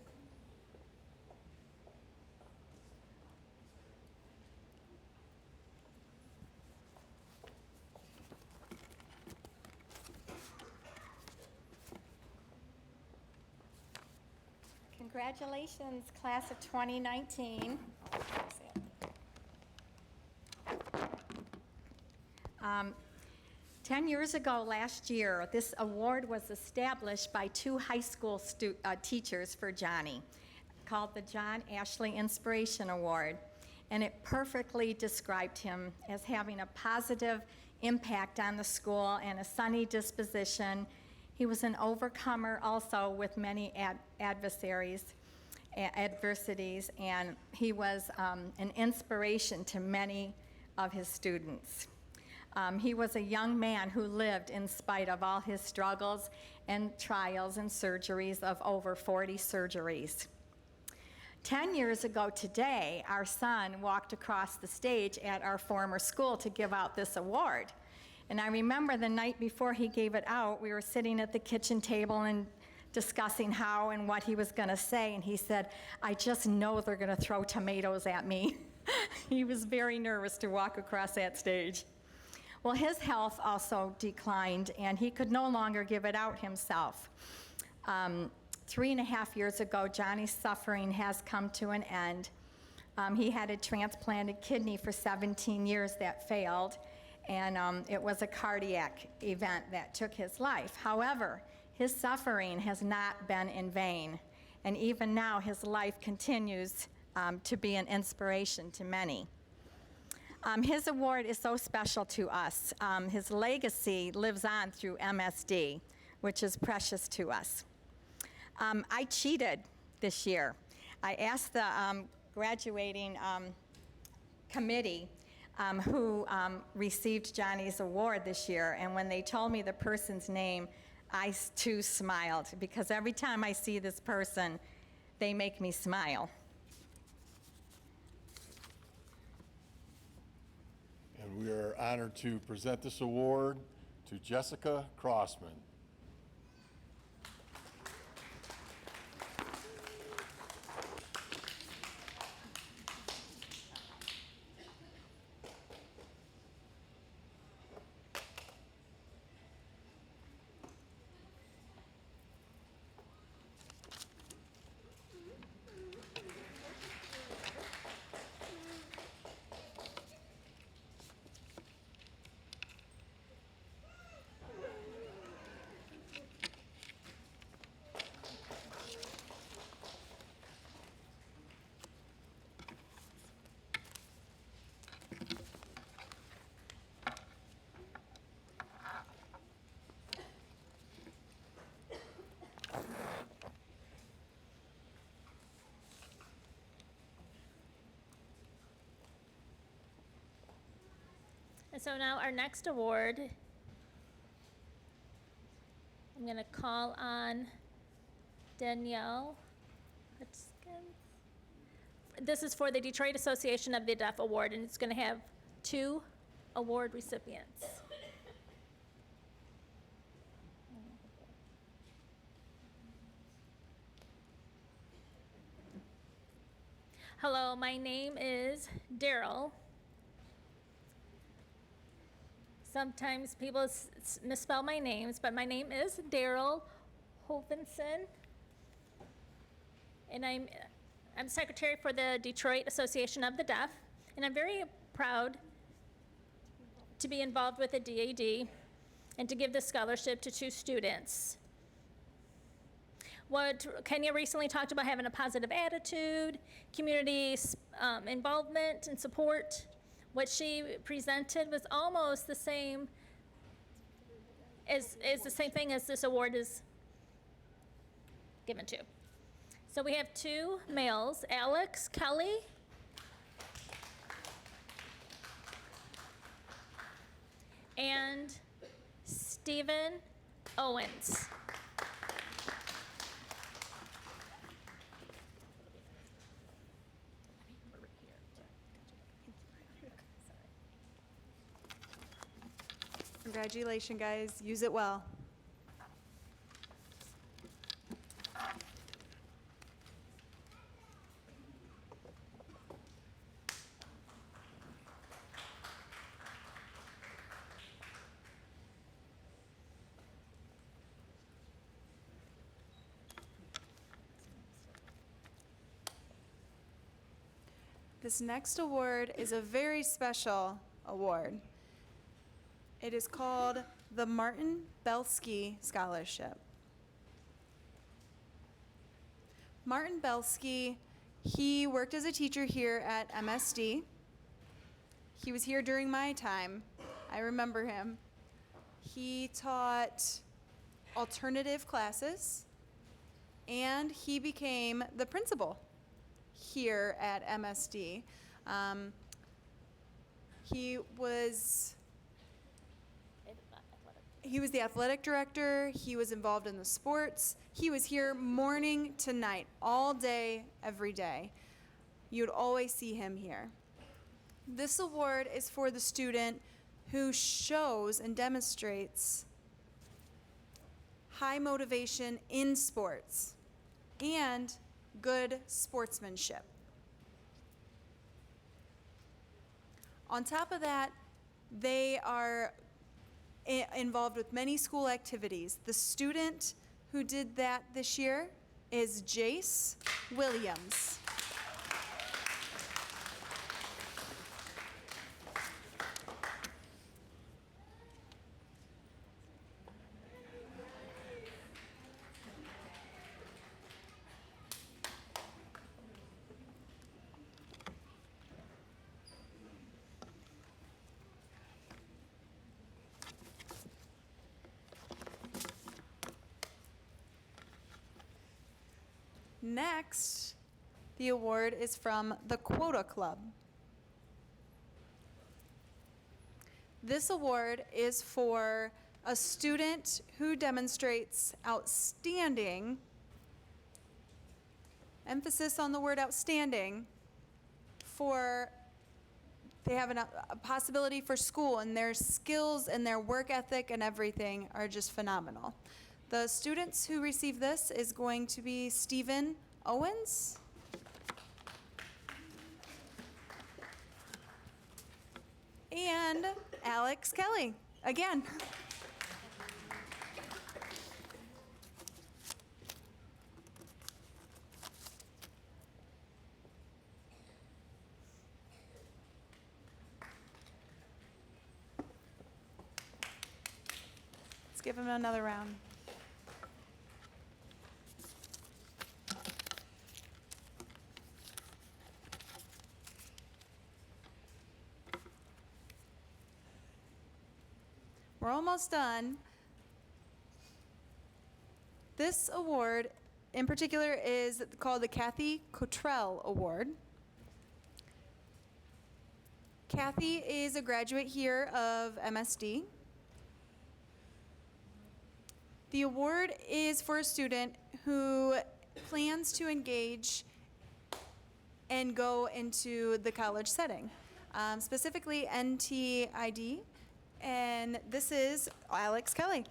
Congratulations, class of 2019. 10 years ago last year, this award was established by two high school teachers for Johnny, called the John Ashley Inspiration Award. And it perfectly described him as having a positive impact on the school and a sunny disposition. He was an overcomer also with many adversities, and he was an inspiration to many of his students. He was a young man who lived in spite of all his struggles and trials and surgeries of over 40 surgeries. 10 years ago today, our son walked across the stage at our former school to give out this award. And I remember the night before he gave it out, we were sitting at the kitchen table and discussing how and what he was going to say, and he said, "I just know they're going to throw tomatoes at me." He was very nervous to walk across that stage. Well, his health also declined, and he could no longer give it out himself. 3.5 years ago, Johnny's suffering has come to an end. He had a transplanted kidney for 17 years that failed, and it was a cardiac event that took his life. However, his suffering has not been in vain, and even now his life continues to be an inspiration to many. His award is so special to us. His legacy lives on through MSD, which is precious to us. I cheated this year. I asked the graduating committee who received Johnny's award this year, and when they told me the person's name, I too smiled, because every time I see this person, they make me smile. And we are honored to present this award to Jessica Crossman. And so now our next award, I'm going to call on Danielle Hutchins. This is for the Detroit Association of the Deaf Award, and it's going to have 2 award recipients. Hello, my name is Daryl. Sometimes people misspell my names, but my name is Daryl Hovenson. And I'm secretary for the Detroit Association of the Deaf, and I'm very proud to be involved with the DAD and to give this scholarship to 2 students. What Kenya recently talked about, having a positive attitude, community involvement and support. What she presented was almost the same is the same thing as this award is given to. So we have 2 males, Alex Kelly and Stephen Owens. Congratulations, guys. Use it well. This next award is a very special award. It is called the Martin Belsky Scholarship. Martin Belsky, he worked as a teacher here at MSD. He was here during my time. I remember him. He taught alternative classes, and he became the principal here at MSD. He was the athletic director. He was involved in the sports. He was here morning to night, all day, every day. You'd always see him here. This award is for the student who shows and demonstrates high motivation in sports and good sportsmanship. On top of that, they are involved with many school activities. The student who did that this year is Jace Williams. Next, the award is from the Quota Club. This award is for a student who demonstrates outstanding, emphasis on the word outstanding, they have a possibility for school, and their skills and their work ethic and everything are just phenomenal. The students who receive this is going to be Stephen Owens, and Alex Kelly, again. Let's give him another round. We're almost done. This award in particular is called the Kathy Cottrell Award. Kathy is a graduate here of MSD. The award is for a student who plans to engage and go into the college setting, specifically NTID. And this is Alex Kelly.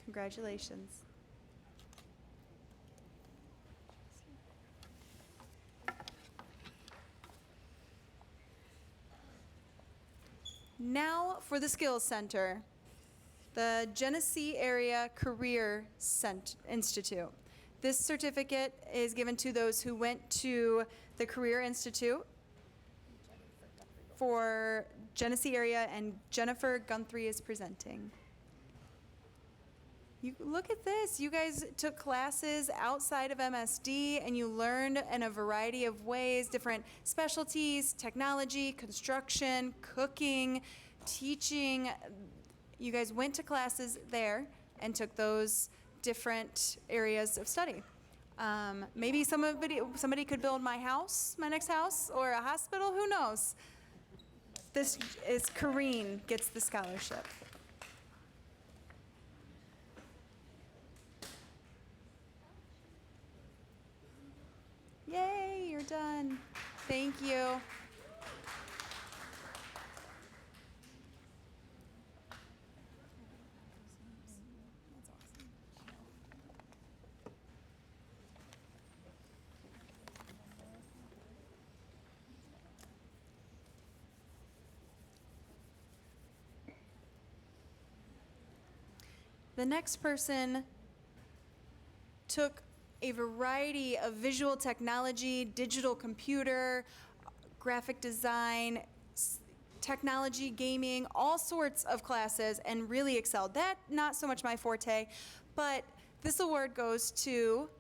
Congratulations. Now for the Skills Center, the Genesee Area Career Institute. This certificate is given to those who went to the Career Institute for Genesee area, and Jennifer Guthrie is presenting. You look at this. You guys took classes outside of MSD and you learned in a variety of ways, different specialties, technology, construction, cooking, teaching. You guys went to classes there and took those different areas of study. Maybe somebody could build my next house, or a hospital, who knows? This is Kareen gets the scholarship. Yay! everyone. Thank you. The next person took a variety of visual technology, digital computer, graphic design, technology, gaming, all sorts of classes, and really excelled. That, not so much my forte, but this award goes to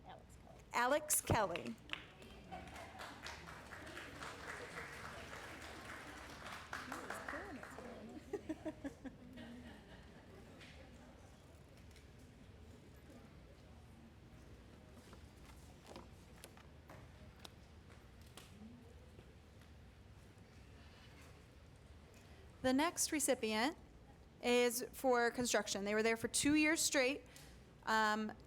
Alex Kelly. The next recipient is for construction. They were there for 2 years straight,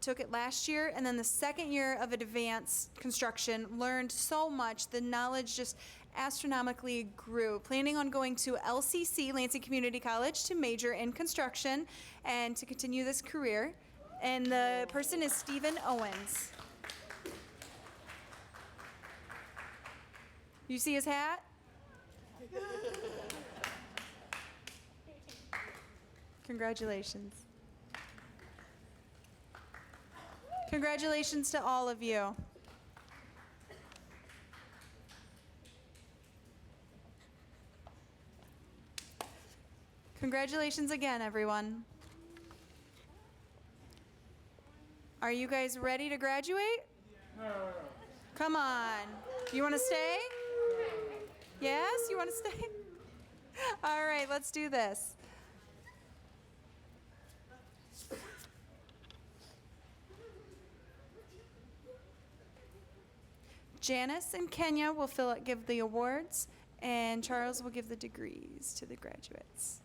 took it last year, and then the second year of advanced construction, learned so much. The knowledge just astronomically grew. Planning on going to LCC, Lansing Community College, to major in construction and to continue this career. And the person is Stephen Owens. You see his hat? Congratulations. Congratulations to all of you. Congratulations again, everyone. Are you guys ready to graduate? Come on. You want to stay? Yes? You want to stay? All right, let's do this. Janice and Kenya will give the awards, and Charles will give the degrees to the graduates.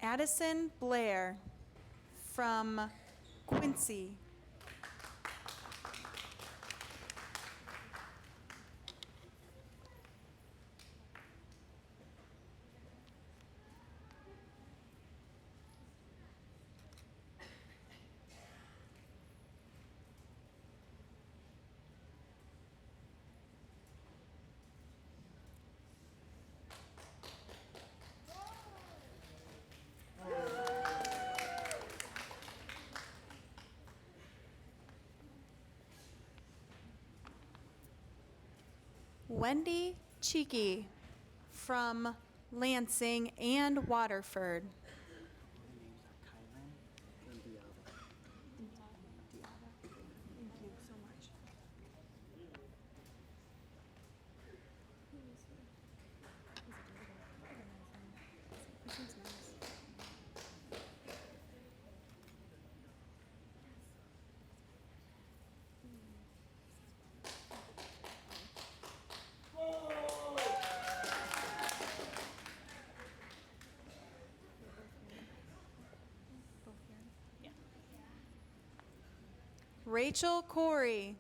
Addison Blair from Quincy. Wendy Cheeky from Lansing and Waterford. The names are Kylan and Diava. Thank you so much. Rachel Corey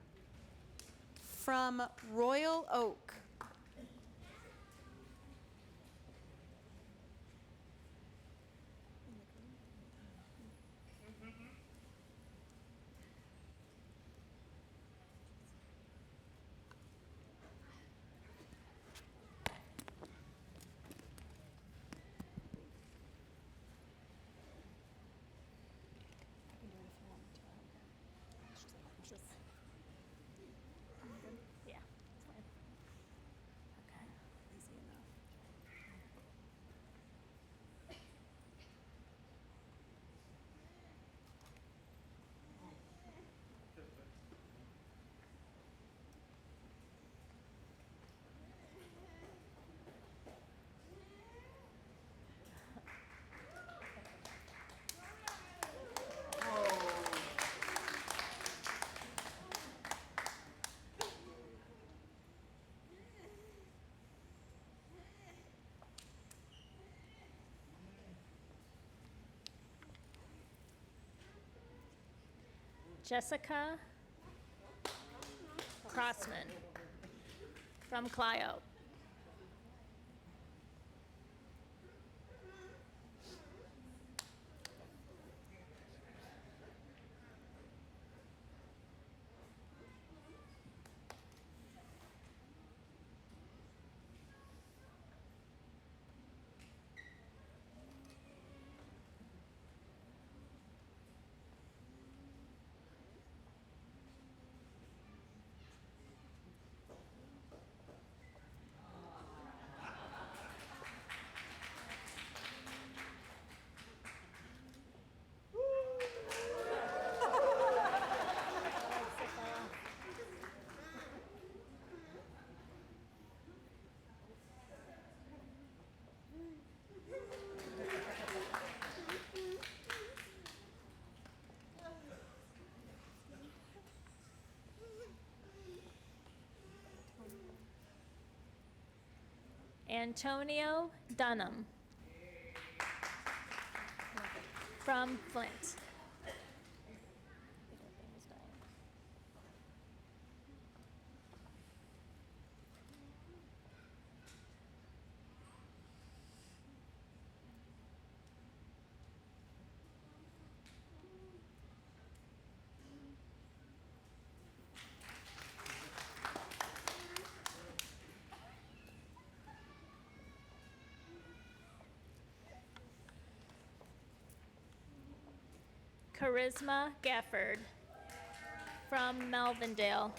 from Royal Oak. Yeah, it's fine. Jessica Crossman from Clio. Antonio Dunham from Flint. Charisma Gafford from Melvindale.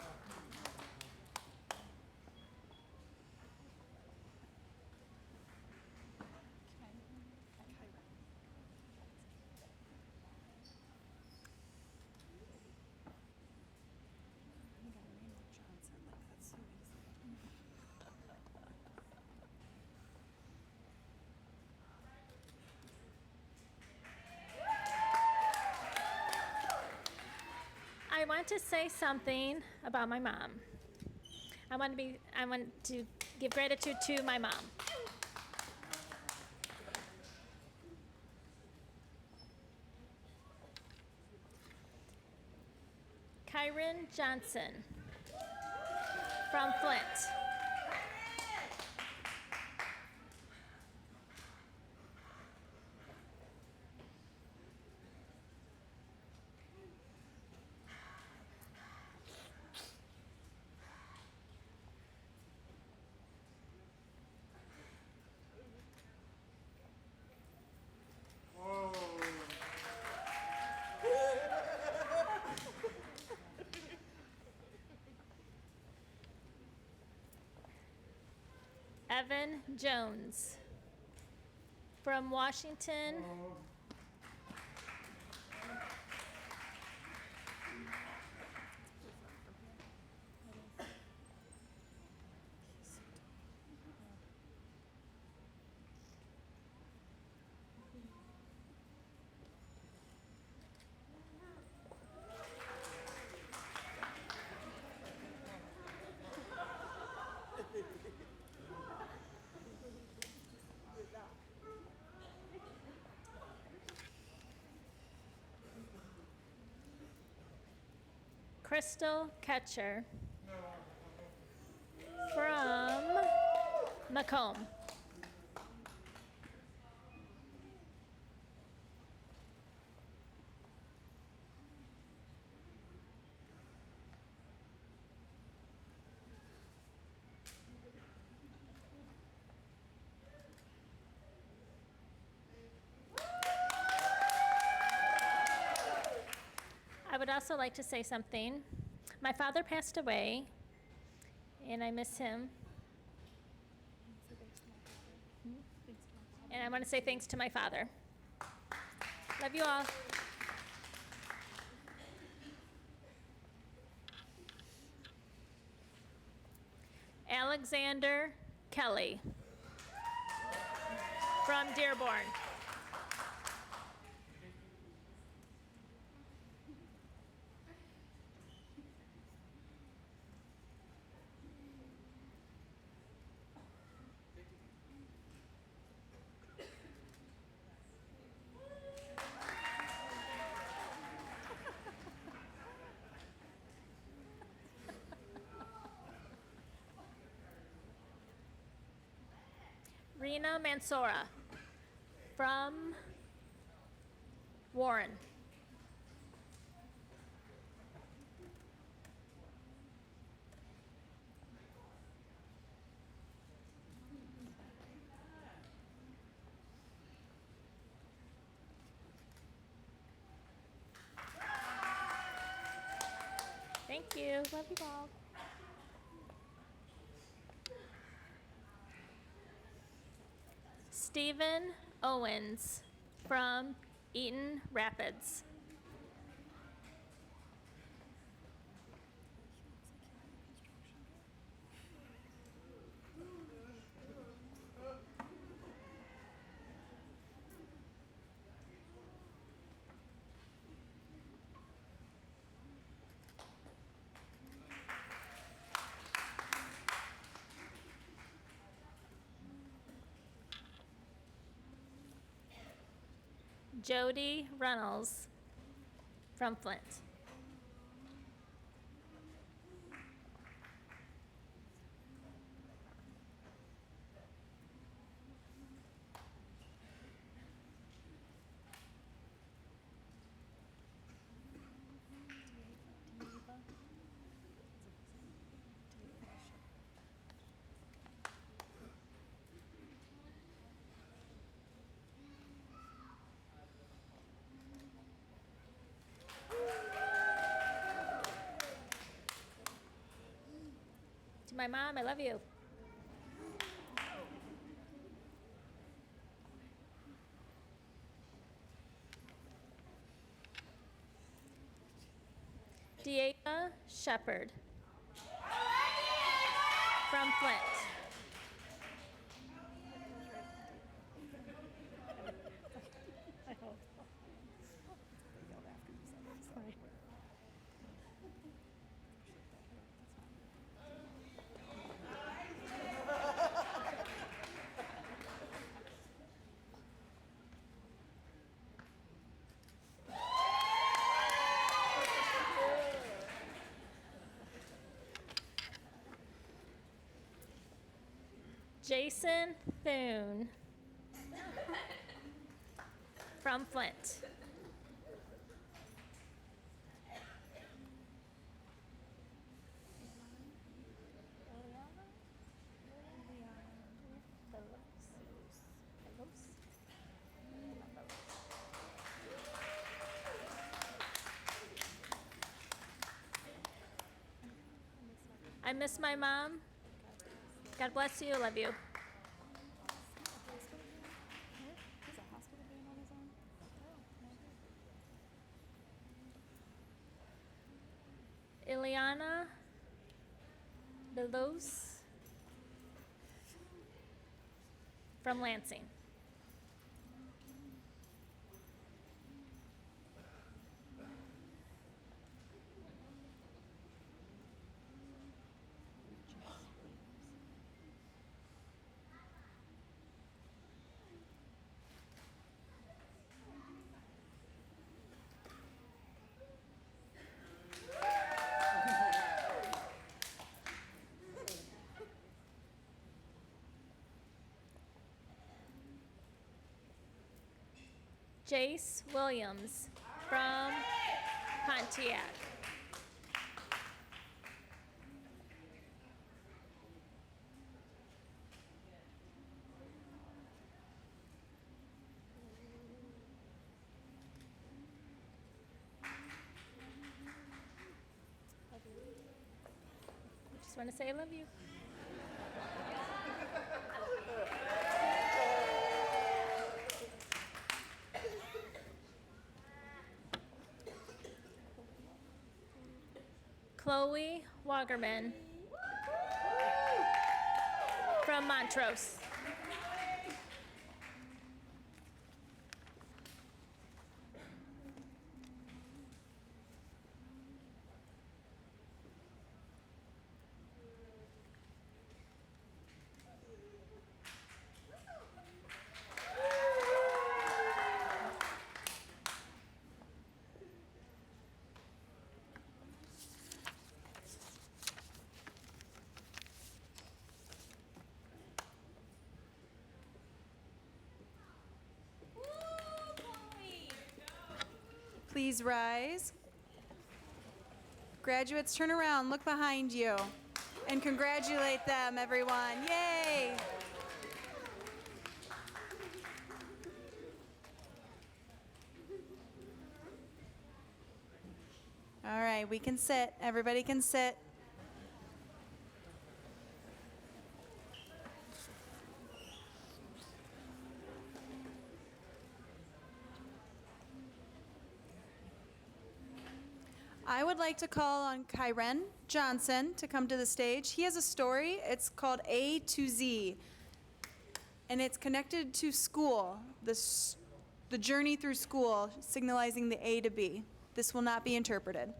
I want to say something about my mom. I want to give gratitude to my mom. Kyron Johnson from Flint. Evan Jones from Washington. Crystal Ketcher from Macomb. I would also like to say something. My father passed away, and I miss him. And I want to say thanks to my father. Love you all. Alexander Kelly from Dearborn. Marina Mansora from Warren. Thank you. Love you all. Stephen Owens from Eaton Rapids. Jody Runnels from Flint. To my mom, I love you. Diego Shepherd from Flint. Jason Thune from Flint. I miss my mom. God bless you. Love you. Ileana Belos from Lansing. Jace Williams from Pontiac. Just want to say I love you. Chloe Wagerman from Montrose. Please rise. Graduates, turn around, look behind you, and congratulate them, everyone. Yay! All right, we can sit. Everybody can sit. I would like to call on Kyren Johnson to come to the stage. He has a story. It's called A to Z, and it's connected to school, the journey through school, signalizing the A to B. This will not be interpreted.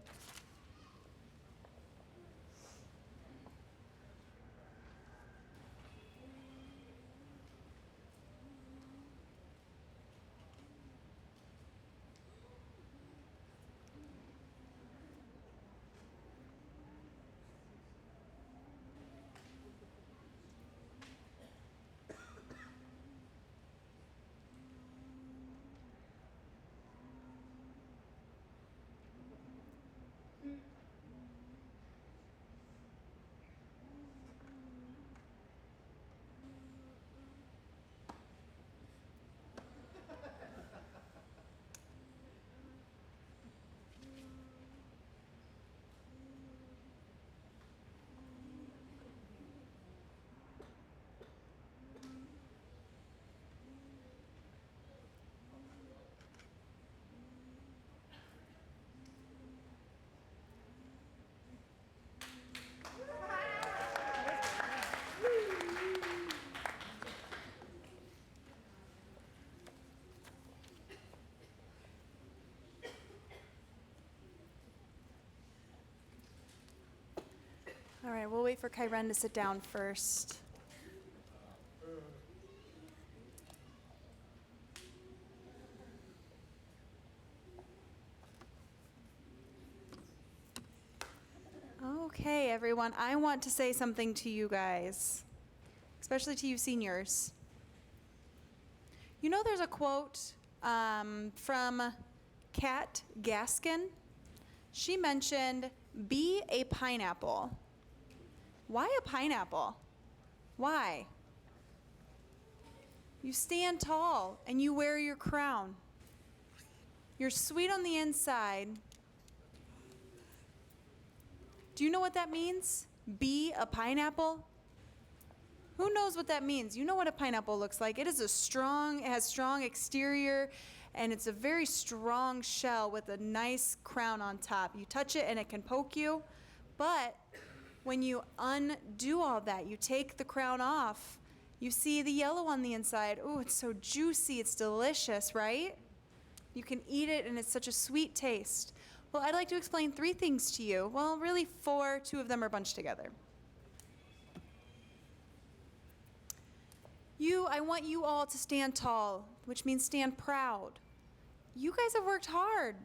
All right, we'll wait for Kyren to sit down first. Okay, everyone, I want to say something to you guys, especially to you seniors. You know, there's a quote from Kat Gaskin. She mentioned, "Be a pineapple." Why a pineapple? Why? You stand tall and you wear your crown. You're sweet on the inside. Do you know what that means? Be a pineapple? Who knows what that means? You know what a pineapple looks like. It has strong exterior, and it's a very strong shell with a nice crown on top. You touch it and it can poke you, but when you undo all that, you take the crown off, you see the yellow on the inside. Ooh, it's so juicy, it's delicious, right? You can eat it and it's such a sweet taste. Well, I'd like to explain 3 things to you. Well, really 4, 2 of them are bunched together. I want you all to stand tall, which means stand proud. You guys have worked hard.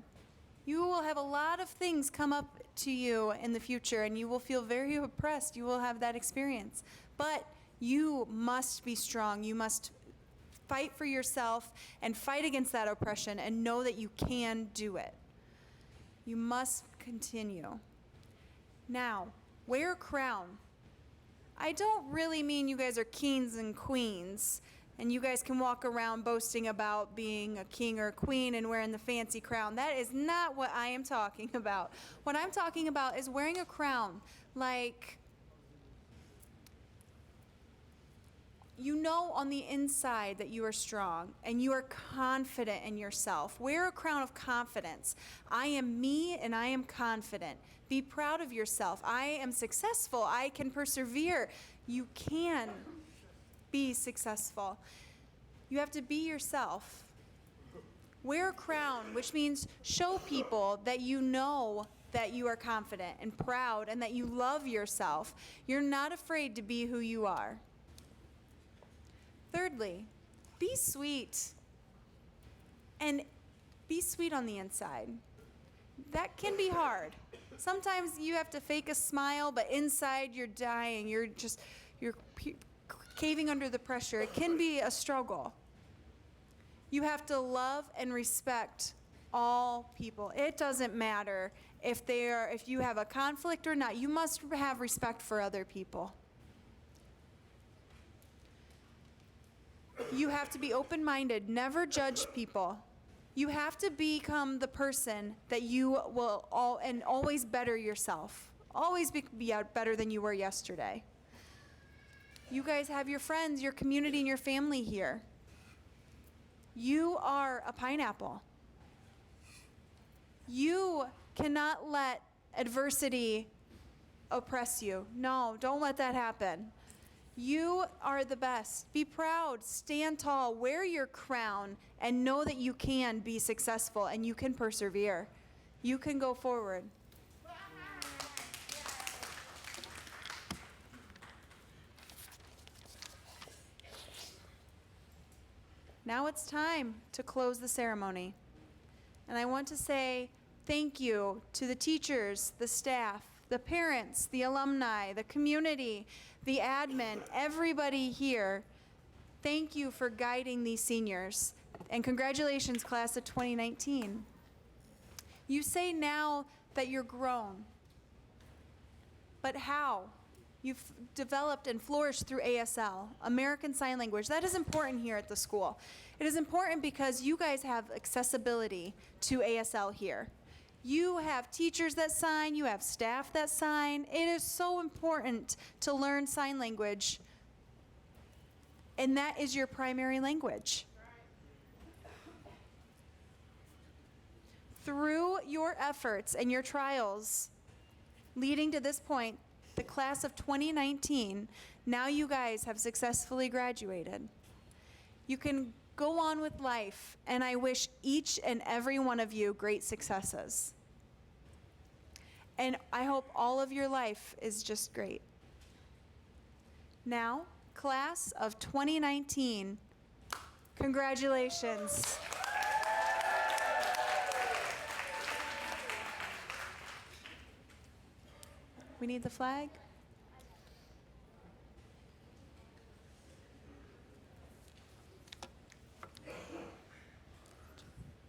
You will have a lot of things come up to you in the future, and you will feel very oppressed. You will have that experience. But you must be strong. You must fight for yourself and fight against that oppression and know that you can do it. You must continue. Now, wear a crown. I don't really mean you guys are kings and queens, and you guys can walk around boasting about being a king or a queen and wearing the fancy crown. That is not what I am talking about. What I'm talking about is wearing a crown like, you know on the inside that you are strong and you are confident in yourself. Wear a crown of confidence. I am me and I am confident. Be proud of yourself. I am successful. I can persevere. You can be successful. You have to be yourself. Wear a crown, which means show people that you know that you are confident and proud and that you love yourself. You're not afraid to be who you are. Thirdly, be sweet. And be sweet on the inside. That can be hard. Sometimes you have to fake a smile, but inside you're dying. You're caving under the pressure. It can be a struggle. You have to love and respect all people. It doesn't matter if you have a conflict or not. You must have respect for other people. You have to be open-minded, never judge people. You have to become the person that you will always better yourself. Always be better than you were yesterday. You guys have your friends, your community, and your family here. You are a pineapple. You cannot let adversity oppress you. No, don't let that happen. You are the best. Be proud, stand tall, wear your crown, and know that you can be successful and you can persevere. You can go forward. Now it's time to close the ceremony. And I want to say thank you to the teachers, the staff, the parents, the alumni, the community, the admin, everybody here. Thank you for guiding these seniors. And congratulations, class of 2019. You say now that you're grown. But how? You've developed and flourished through ASL, American Sign Language. That is important here at the school. It is important because you guys have accessibility to ASL here. You have teachers that sign, you have staff that sign. It is so important to learn sign language, and that is your primary language. Through your efforts and your trials leading to this point, the class of 2019, now you guys have successfully graduated. You can go on with life, and I wish each and every one of you great successes. And I hope all of your life is just great. Now, class of 2019, congratulations. We need the flag.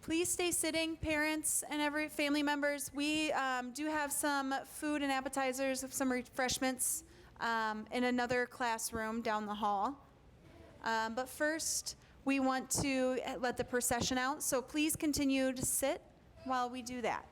Please stay sitting, parents and every family members. We do have some food and appetizers, some refreshments in another classroom down the hall. But first, we want to let the procession out, so please continue to sit while we do that.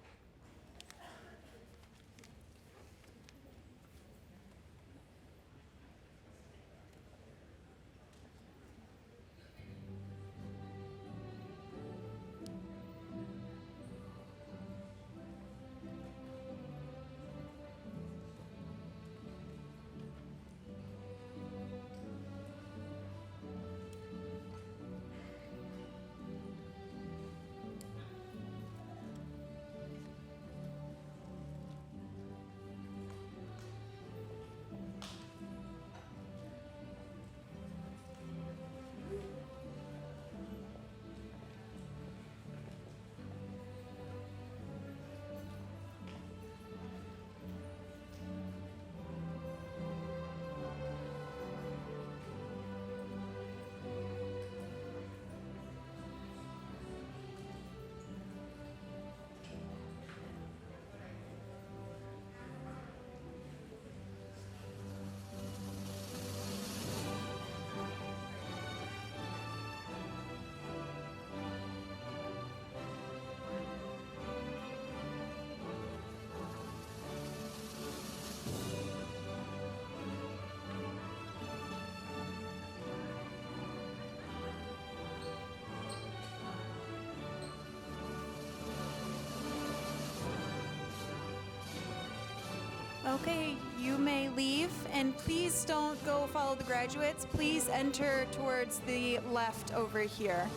Okay, you may leave, and please don't go follow the graduates. Please enter towards the left over here.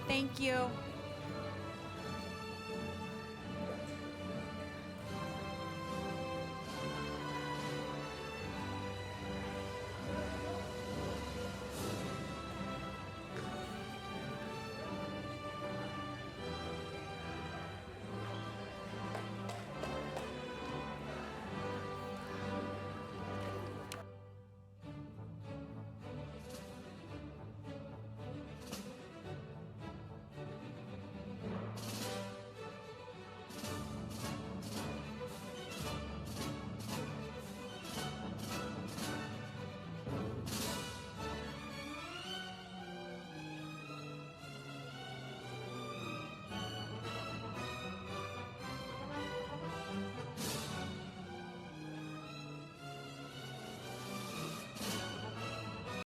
Thank you.